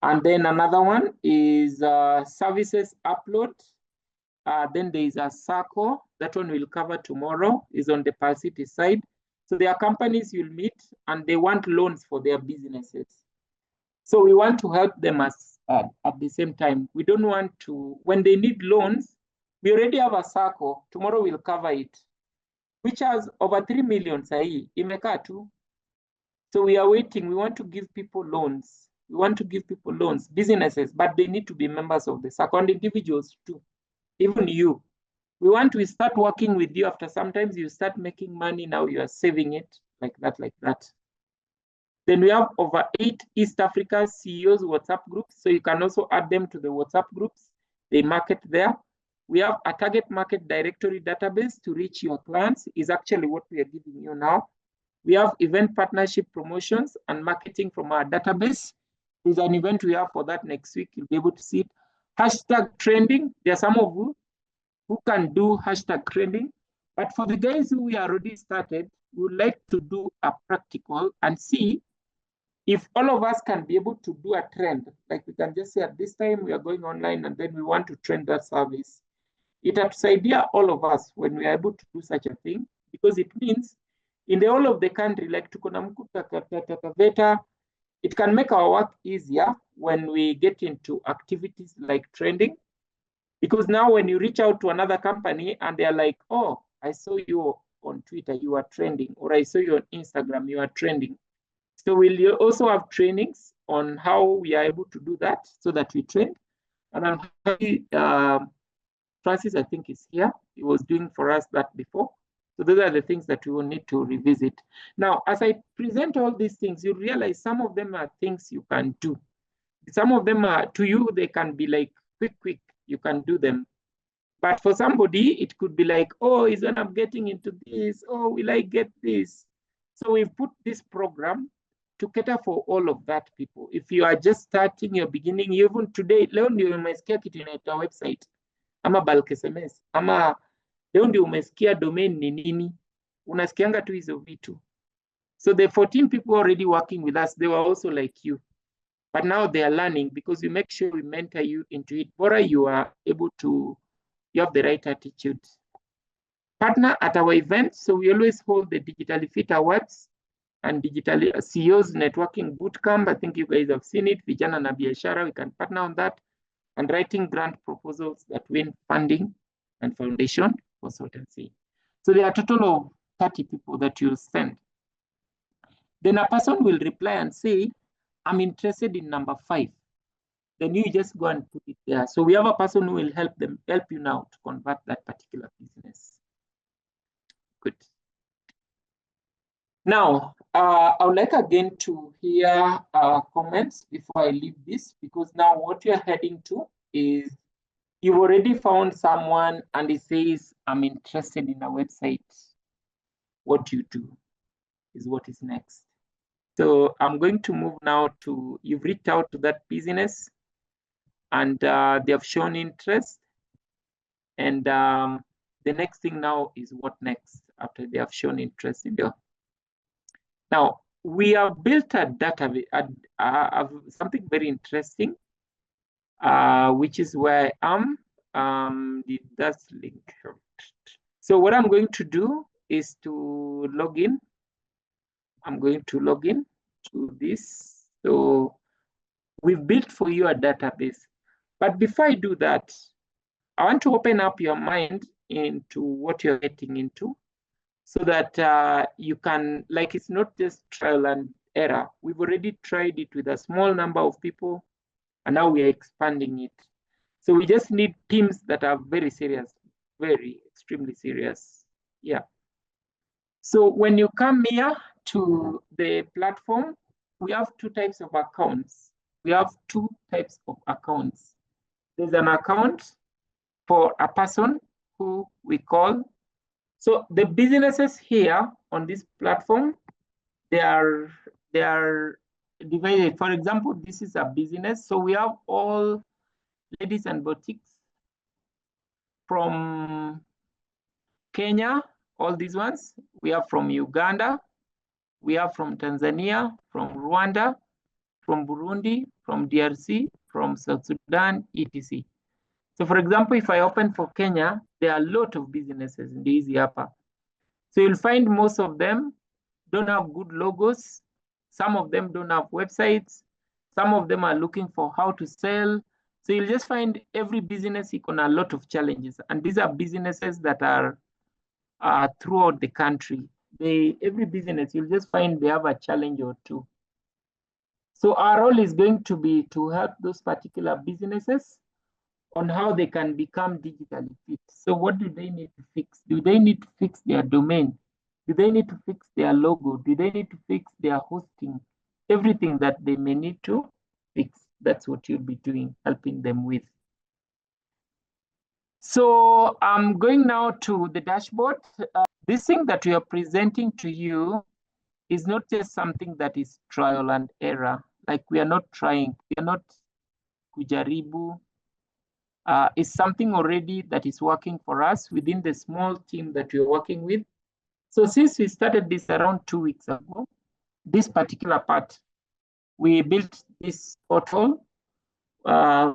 And then another one is services upload. Then there is a circle, that one we'll cover tomorrow, is on the Palscity side. So there are companies you'll meet and they want loans for their businesses. So we want to help them as at the same time. We don't want to, when they need loans, we already have a circle. Tomorrow we'll cover it, which has over 3 million sahi, imekaa tu. So we are waiting. We want to give people loans. We want to give people loans, businesses, but they need to be members of the circle, and individuals too, even you. We want to start working with you after sometimes you start making money, now you are saving it like that, like that. Then we have over 8 East Africa CEOs WhatsApp groups. So you can also add them to the WhatsApp groups. They market there. We have a target market directory database to reach your clients, is actually what we are giving you now. We have event partnership promotions and marketing from our database. There's an event we have for that next week. You'll be able to see it. Hashtag trending. There are some of you who can do hashtag trending. But for the guys who we already started, we would like to do a practical and see if all of us can be able to do a trend. Like we can just say at this time we are going online and then we want to trend that service. It has idea all of us when we are able to do such a thing, because it means in the whole of the country, like Tukonamkuta, it can make our work easier when we get into activities like trending. Because now when you reach out to another company and they're like, oh, I saw you on Twitter, you are trending, or I saw you on Instagram, you are trending. So we'll also have trainings on how we are able to do that so that we trend. And I'm happy, Francis, I think, is here. He was doing for us that before. So those are the things that we will need to revisit. Now, as I present all these things, you realize some of them are things you can do. Some of them are, to you, they can be like quick, you can do them. But for somebody, it could be like, oh, is when I'm getting into this, oh, will I get this? So we've put this program to cater for all of that, people. If you are just starting, you're beginning, even today, leo ndio umesikia kitu inaitwa website, ama bulk SMS, ama leo ndio umesikia domain ni nini, unasikianga tu hizo vitu. So the 14 people already working with us, they were also like you. But now they are learning because we make sure we mentor you into it. Bora you are able to, you have the right attitude. Partner at our events. So we always hold the Digitally Fit Awards and Digital CEOs Networking Bootcamp. I think you guys have seen it. Vijana na Biashara, we can partner on that. And writing grant proposals that win funding and foundation consultancy. So there are a total of 30 people that you'll send. Then a person will reply and say, I'm interested in number 5. Then you just go and put it there. So we have a person who will help you now to convert that particular business. Good. Now, I would like again to hear comments before I leave this, because now what you're heading to is you've already found someone and he says, I'm interested in a website. What do you do is what is next. So I'm going to move now to, you've reached out to that business and they have shown interest. And the next thing now is what next after they have shown interest in there. Now, we have built a database, something very interesting, which is where I am. That's link. So what I'm going to do is to log in. I'm going to log in to this. So we've built for you a database. But before I do that, I want to open up your mind into what you're getting into, so that you can, like, it's not just trial and error. We've already tried it with a small number of people, and now we are expanding it. So we just need teams that are very serious, very extremely serious. Yeah. So when you come here to the platform, we have 2 types of accounts. We have 2 types of accounts. There's an account for a person who we call. So the businesses here on this platform, they are divided. For example, this is a business. So we have all ladies and boutiques from Kenya, all these ones. We have from Uganda, we have from Tanzania, from Rwanda, from Burundi, from DRC, from South Sudan, etc. So for example, if I open for Kenya, there are a lot of businesses in the Easy Upper. So you'll find most of them don't have good logos. Some of them don't have websites. Some of them are looking for how to sell. So you'll just find every business on a lot of challenges. And these are businesses that are throughout the country. Every business, you'll just find they have a challenge or two. So our role is going to be to help those particular businesses on how they can become digitally fit. So what do they need to fix? Do they need to fix their domain? Do they need to fix their logo? Do they need to fix their hosting? Everything that they may need to fix. That's what you'll be doing, helping them with. So I'm going now to the dashboard. This thing that we are presenting to you is not just something that is trial and error. Like we are not trying, we are not kujaribu. It's something already that is working for us within the small team that we're working with. So since we started this around 2 weeks ago, this particular part, we built this portal.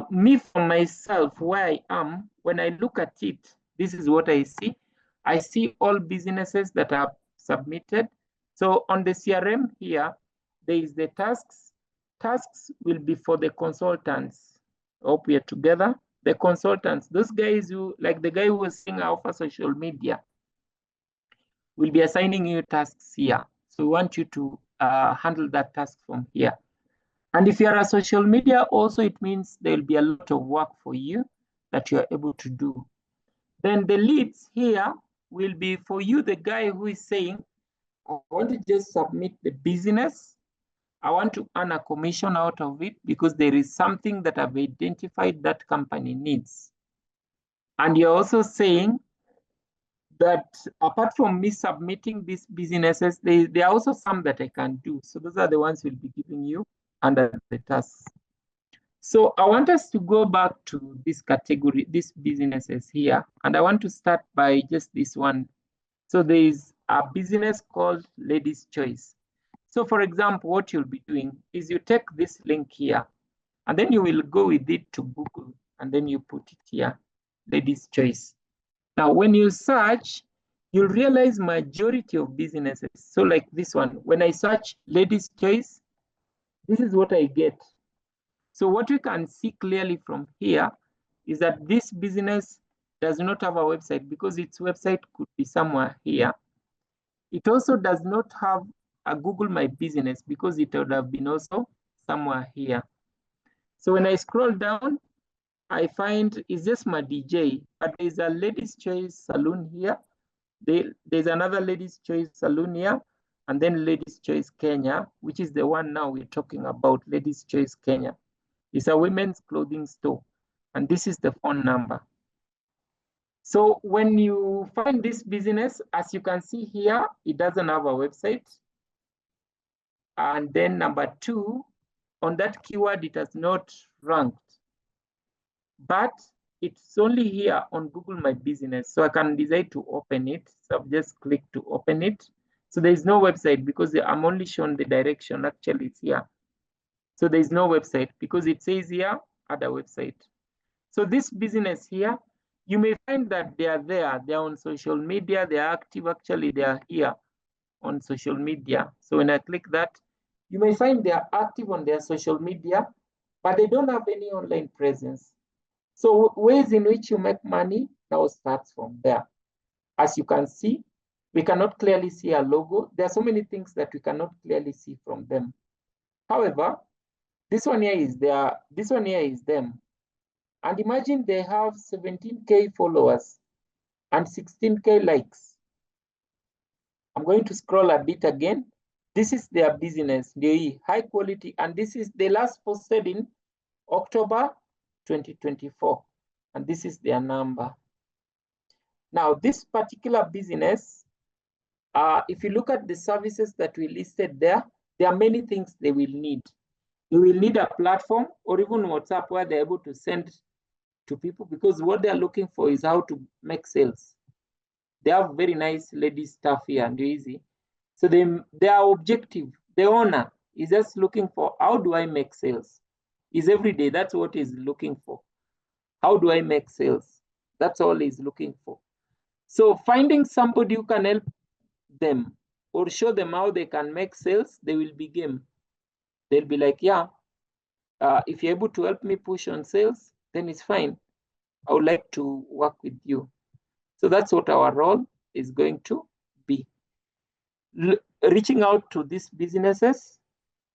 Me for myself, where I am, when I look at it, this is what I see. I see all businesses that are submitted. So on the CRM here, there is the tasks. Tasks will be for the consultants. I hope we are together. The consultants, those guys who, like the guy who was saying Alpha Social Media, will be assigning you tasks here. So we want you to handle that task from here. And if you are a social media, also it means there will be a lot of work for you that you are able to do. Then the leads here will be for you, the guy who is saying, I want to just submit the business. I want to earn a commission out of it because there is something that I've identified that company needs. And you're also saying that apart from me submitting these businesses, there are also some that I can do. So those are the ones we'll be giving you under the tasks. So I want us to go back to this category, these businesses here. And I want to start by just this one. So there is a business called Ladies' Choice. So for example, what you'll be doing is you take this link here, and then you will go with it to Google, and then you put it here, Ladies' Choice. Now, when you search, you'll realize majority of businesses. So like this one, when I search Ladies' Choice, this is what I get. So what we can see clearly from here is that this business does not have a website because its website could be somewhere here. It also does not have a Google My Business because it would have been also somewhere here. So when I scroll down, I find it's just my DJ, but there's a Ladies' Choice Salon here. There's another Ladies' Choice Salon here, and then Ladies' Choice Kenya, which is the one now we're talking about, Ladies' Choice Kenya. It's a women's clothing store, and this is the phone number. So when you find this business, as you can see here, it doesn't have a website. And then number two, on that keyword, it has not ranked, but it's only here on Google My Business. So I can decide to open it. So I've just clicked to open it. So there is no website because I'm only shown the direction. Actually, it's here. So there is no website because it says here, add a website. So this business here, you may find that they are there. They are on social media. They are active. Actually, they are here on social media. So when I click that, you may find they are active on their social media, but they don't have any online presence. So ways in which you make money now starts from there. As you can see, we cannot clearly see a logo. There are so many things that we cannot clearly see from them. However, this one here is them. And imagine they have 17K followers and 16K likes. I'm going to scroll a bit again. This is their business, the high quality, and this is the last posted in October 2024, and this is their number. Now, this particular business, if you look at the services that we listed there are many things they will need. They will need a platform or even WhatsApp where they're able to send to people, because what they're looking for is how to make sales. They have very nice ladies stuff here and easy. So their objective, the owner is just looking for, how do I make sales? Is every day, that's what he's looking for. How do I make sales? That's all he's looking for. So finding somebody who can help them or show them how they can make sales, they will be game. They'll be like, yeah, If you're able to help me push on sales, then it's fine. I would like to work with you. So that's what our role is going to be. Reaching out to these businesses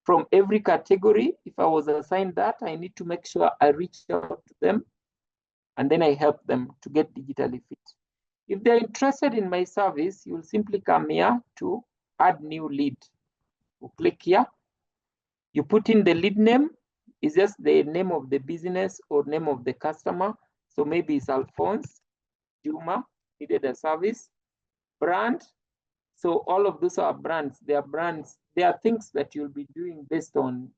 from every category. If I was assigned that, I need to make sure I reach out to them and then I help them to get digitally fit. If they're interested in my service, you'll simply come here to add new lead. You click here, you put in the lead name, is just the name of the business or name of the customer. So maybe it's Alphonse Juma needed a service. Brand, so all of those are brands. They are brands. They are things that you'll be doing based on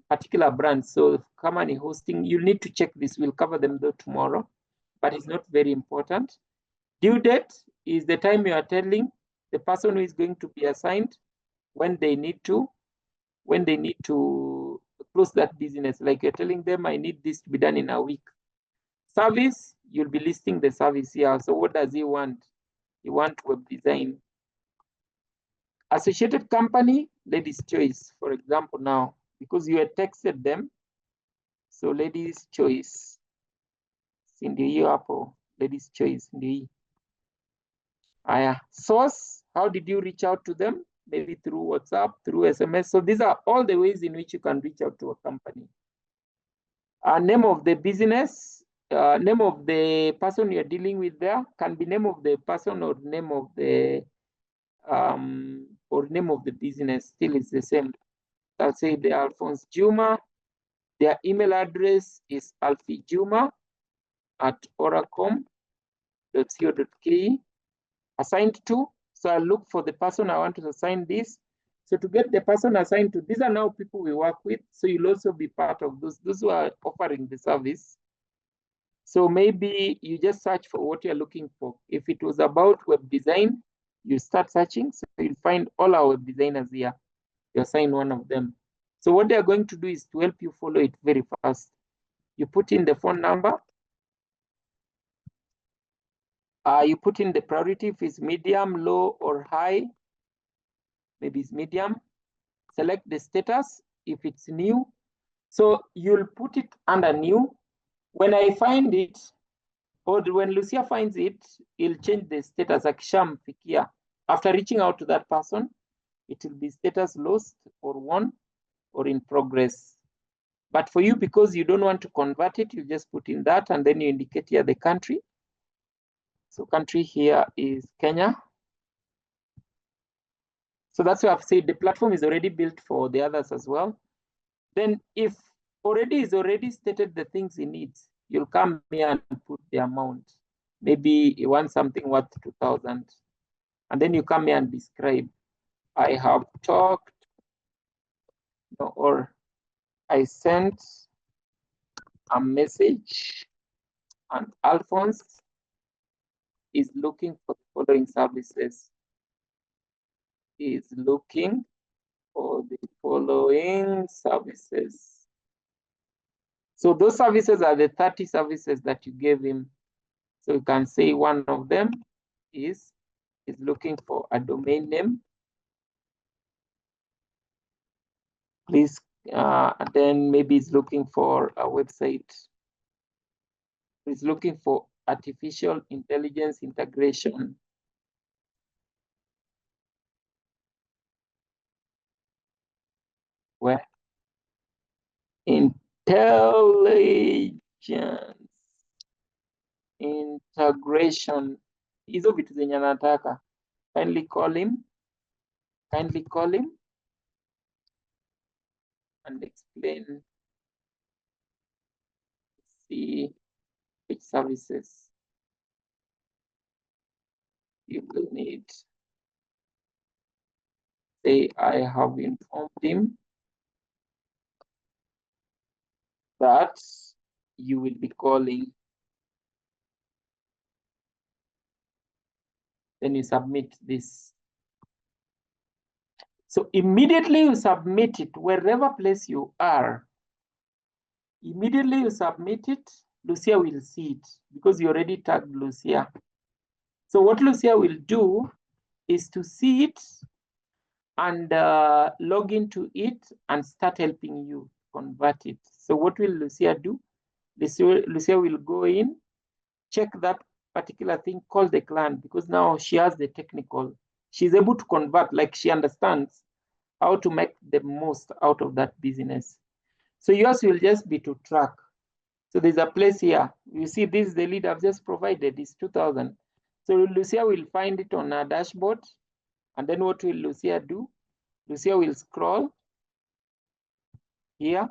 particular brands. So company hosting, you'll need to check this. We'll cover them though tomorrow, but it's not very important. Due date is the time you are telling the person who is going to be assigned when they need to close that business. Like you're telling them, I need this to be done in a week. Service, you'll be listing the service here. So what does he want? He wants web design. Associated company, ladies' choice, for example, now, because you had texted them. So ladies' choice. Cindy Apple, ladies' choice. Source, how did you reach out to them? Maybe through WhatsApp, through SMS. So these are all the ways in which you can reach out to a company. Name of the business, name of the person you're dealing with there can be name of the person or name of the business. Still is the same. I'll say the Alphonse Juma. Their email address is alfijuma@oracom.co.ke. Assigned to, so I look for the person I want to assign this. So to get the person assigned to, these are now people we work with. So you'll also be part of those who are offering the service. So maybe you just search for what you're looking for. If it was about web design, you start searching. So you'll find all our web designers here. You assign one of them. So what they're going to do is to help you follow it very fast. You put in the phone number. You put in the priority, if it's medium, low, or high. Maybe it's medium. Select the status if it's new. So you'll put it under new. When I find it, or when Lucia finds it, he'll change the status. Akishamfikia. After reaching out to that person, it will be status lost or won or in progress. But for you, because you don't want to convert it, you just put in that and then you indicate here the country. So country here is Kenya. So that's why I've said the platform is already built for the others as well. Then if is already stated the things he needs, you'll come here and put the amount. Maybe you want something worth 2,000. And then you come here and describe, I have talked, or I sent a message and Alphonse is looking for the following services. Is looking for the following services. So those services are the 30 services that you gave him. So you can say one of them is looking for a domain name. Please, then maybe it's looking for a website. It's looking for artificial intelligence integration. Where? Intelligence integration. Hizo vitu zenye anataka. Kindly call him and explain, see which services you will need. Say, I have informed him that you will be calling. Then you submit this. So immediately you submit it, wherever place you are. Immediately you submit it, Lucia will see it because you already tagged Lucia. So what Lucia will do is to see it and log into it and start helping you convert it. So what will Lucia do? Lucia will go in, check that particular thing, call the client, because now she has the technical. She's able to convert, like she understands how to make the most out of that business. So yours will just be to track. So there's a place here. You see, this is the lead I've just provided, is 2,000. So Lucia will find it on her dashboard. And then what will Lucia do? Lucia will scroll here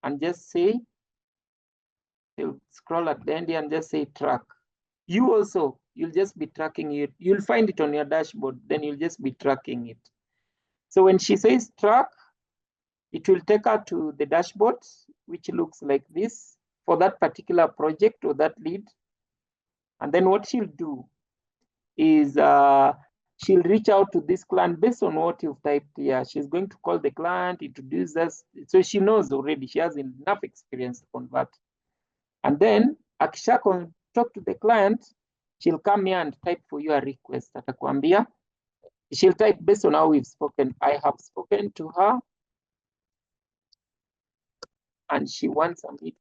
and just say, you'll scroll at the end here and just say track. You also, you'll just be tracking it. You'll find it on your dashboard, then you'll just be tracking it. So when she says track, it will take her to the dashboard, which looks like this for that particular project or that lead. And then what she'll do is she'll reach out to this client based on what you've typed here. She's going to call the client, introduce us. So she knows already, she has enough experience to convert. And then akisha talk to the client, she'll come here and type for you a request. Atakwambia, she'll type based on how we've spoken. I have spoken to her and she wants a meeting.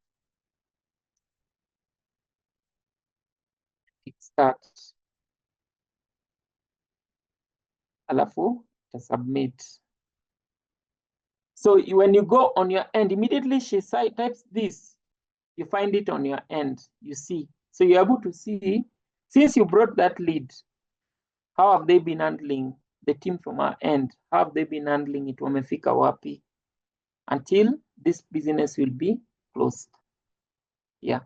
Start. Alafu, submit. So when you go on your end, immediately she types this, you find it on your end, you see. So you're able to see, since you brought that lead, how have they been handling the team from our end? How have they been handling it? Wamefika wapi? Until this business will be closed. Yeah.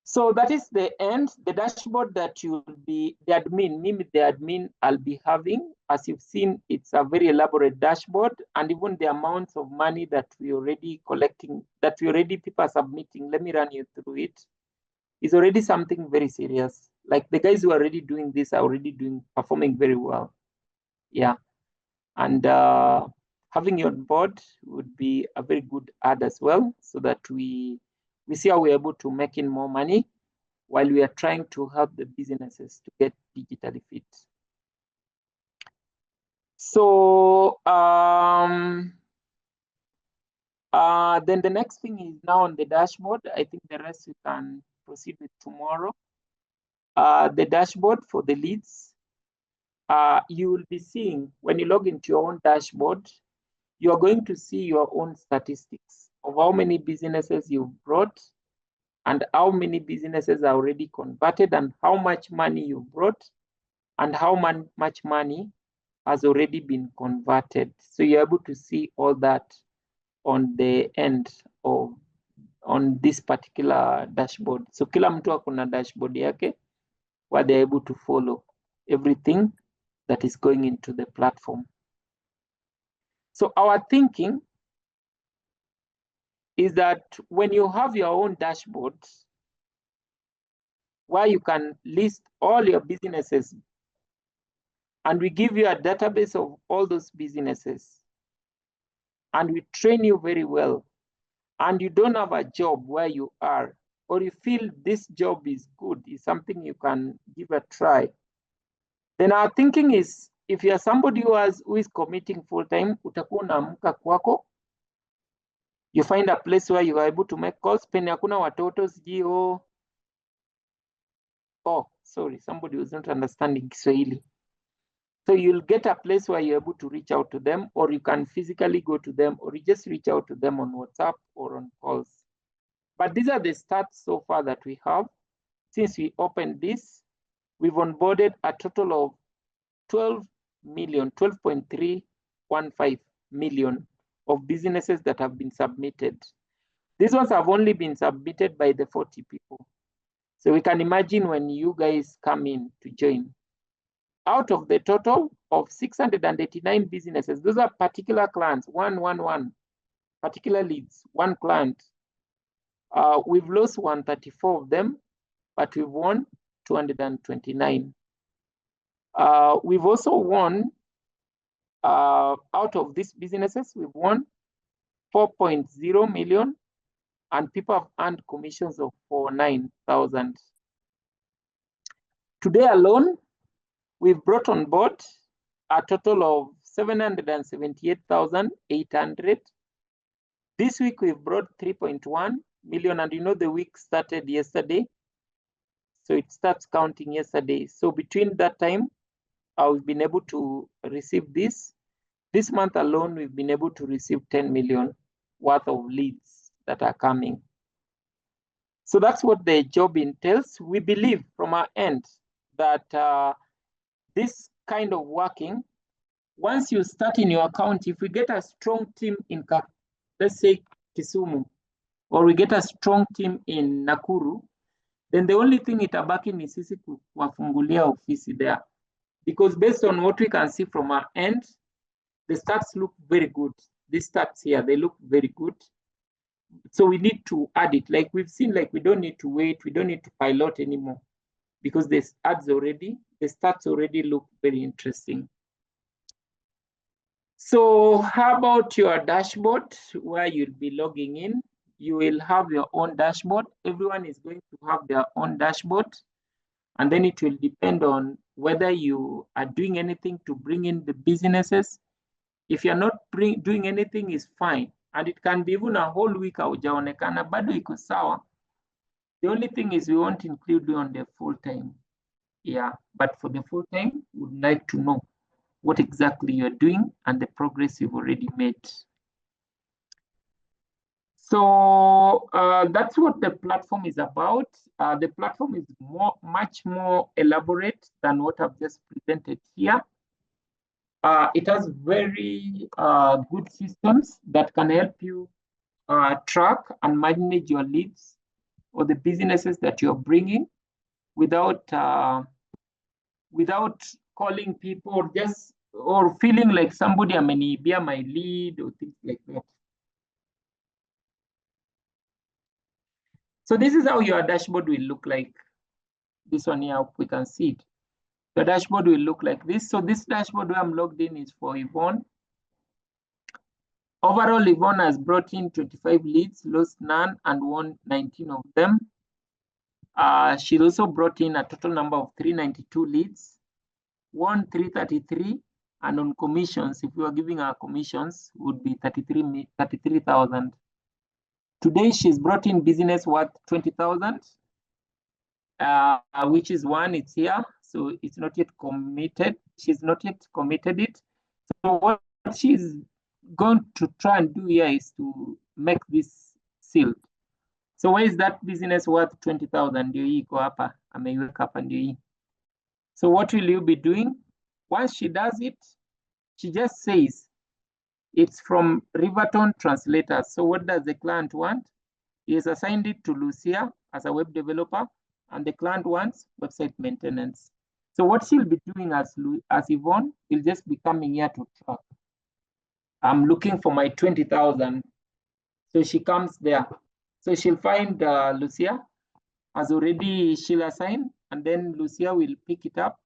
So that is the end, the dashboard that you'll be, the admin I'll be having. As you've seen, it's a very elaborate dashboard, and even the amounts of money that we already collecting, that we already people are submitting, let me run you through it, is already something very serious. Like the guys who are already doing this are already performing very well. Yeah. And having you on board would be a very good add as well, so that we see how we're able to make in more money while we are trying to help the businesses to get digitally fit. So then the next thing is now on the dashboard. I think the rest we can proceed with tomorrow. The dashboard for the leads. You will be seeing, when you log into your own dashboard, you are going to see your own statistics of how many businesses you've brought and how many businesses are already converted and how much money you brought and how much money has already been converted. So you're able to see all that on the end of on this particular dashboard. So kila mtu akona dashboard yake where they're able to follow everything that is going into the platform. So our thinking is that when you have your own dashboard where you can list all your businesses, and we give you a database of all those businesses, and we train you very well, and you don't have a job where you are, or you feel this job is good, is something you can give a try, then our thinking is, if you are somebody who is committing full-time, utakuwa unaamka kwako, you find a place where you are able to make calls, penye hakuna watoto sijui sorry, somebody was not understanding Kiswahili. So you'll get a place where you're able to reach out to them, or you can physically go to them, or you just reach out to them on WhatsApp or on calls. But these are the stats so far that we have. Since we opened this, we've onboarded a total of 12.315 million of businesses that have been submitted. These ones have only been submitted by the 40 people. So we can imagine when you guys come in to join. Out of the total of 689 businesses, those are particular clients, one, particular leads, one client. We've lost 134 of them, but we've won 229. We've also won, out of these businesses, we've won 4.0 million, and people have earned commissions of 49,000. Today alone, we've brought on board a total of 778,800. This week we've brought 3.1 million, and you know the week started yesterday, so it starts counting yesterday. So between that time, we've been able to receive this. This month alone, we've been able to receive 10 million worth of leads that are coming. So that's what the job entails. We believe from our end that this kind of working, once you start in your account, if we get a strong team in, let's say, Kisumu, or we get a strong team in Nakuru, then the only thing itabaki ni sisi kuwafungulia ofisi there. Because based on what we can see from our end, the stats look very good. These stats here, they look very good. So we need to add it. Like we've seen, like we don't need to wait, we don't need to pilot anymore, because the stats already look very interesting. So how about your dashboard where you'll be logging in? You will have your own dashboard. Everyone is going to have their own dashboard. And then it will depend on whether you are doing anything to bring in the businesses. If you're not doing anything, is fine. And it can be even a whole week haujaonekana, bado iko sawa. The only thing is we won't include you on the full time. Yeah, but for the full time, we would like to know what exactly you're doing and the progress you've already made. So that's what the platform is about. The platform is much more elaborate than what I've just presented here. It has very good systems that can help you track and manage your leads or the businesses that you're bringing without calling people or feeling like somebody ameniibia my lead or things like that. So this is how your dashboard will look like. This one here, we can see it. The dashboard will look like this. So this dashboard where I'm logged in is for Yvonne. Overall, Yvonne has brought in 25 leads, lost none, and won 19 of them. She also brought in a total number of 392 leads, won 333, and on commissions, if we were giving her commissions, would be 33,000. Today, she's brought in business worth 20,000, which is one, it's here. So it's not yet committed. She's not yet committed it. So what she's going to try and do here is to make this sealed. So where is that business worth 20,000? Ndio hii iko hapa, ameiweka hapa ndio hii. So what will you be doing? Once she does it, she just says, it's from Riverton Translators. So what does the client want? He has assigned it to Lucia as a web developer, and the client wants website maintenance. So what she'll be doing as Yvonne will just be coming here to track. I'm looking for my 20,000. So she comes there. So she'll find Lucia as already she'll assign, and then Lucia will pick it up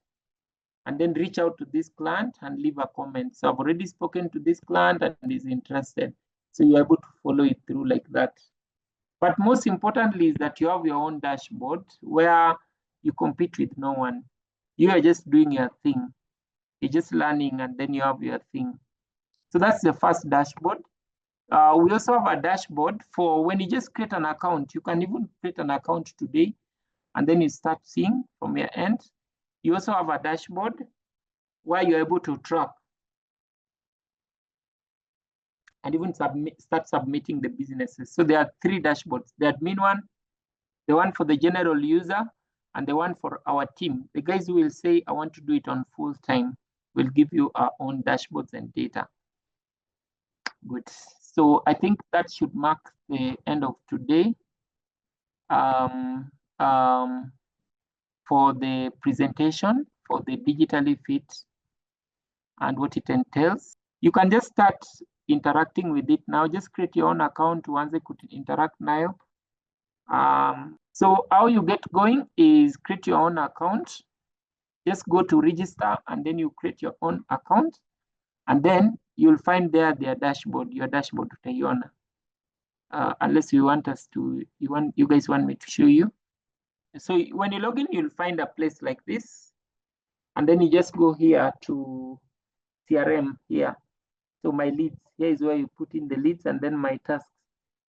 and then reach out to this client and leave a comment. So I've already spoken to this client and is interested. So you're able to follow it through like that. But most importantly is that you have your own dashboard where you compete with no one. You are just doing your thing. You're just learning, and then you have your thing. So that's the first dashboard. We also have a dashboard for when you just create an account. You can even create an account today, and then you start seeing from your end. You also have a dashboard where you're able to track and even start submitting the businesses. So there are 3 dashboards: the admin one, the one for the general user, and the one for our team. The guys who will say, I want to do it on full time, will give you our own dashboards and data. Good. So I think that should mark the end of today for the presentation for the digitally fit and what it entails. You can just start interacting with it now. Just create your own account once they could interact now. So how you get going is create your own account. Just go to register, and then you create your own account, and then you'll find there their dashboard, your dashboard utaiona. Unless you want us to, you guys want me to show you. So when you log in, you'll find a place like this, and then you just go here to CRM here. So my leads, here is where you put in the leads, and then my tasks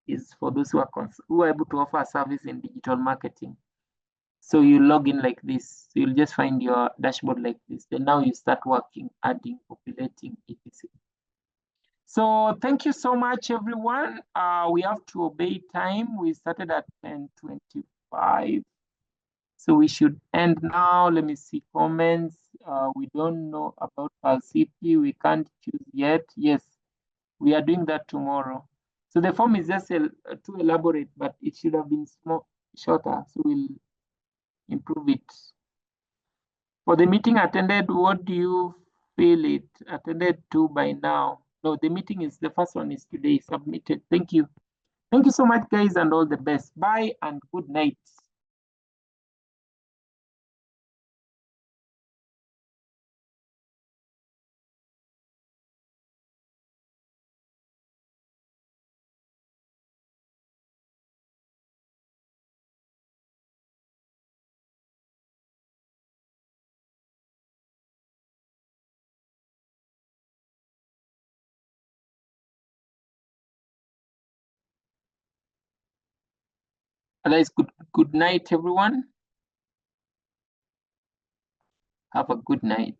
is for those who are able to offer a service in digital marketing. So you log in like this. So you'll just find your dashboard like this. Then now you start working, adding, populating, etc. So thank you so much, everyone. We have to obey time. We started at 10:25. So we should end now. Let me see comments. We don't know about Palscity. We can't choose yet. Yes, we are doing that tomorrow. So the form is just too elaborate, but it should have been shorter. So we'll improve it. For the meeting attended, what do you feel it attended to by now? No, the meeting is the first one is today submitted. Thank you. Thank you so much, guys, and all the best. Bye and good night. Otherwise, good night, everyone. Have a good night.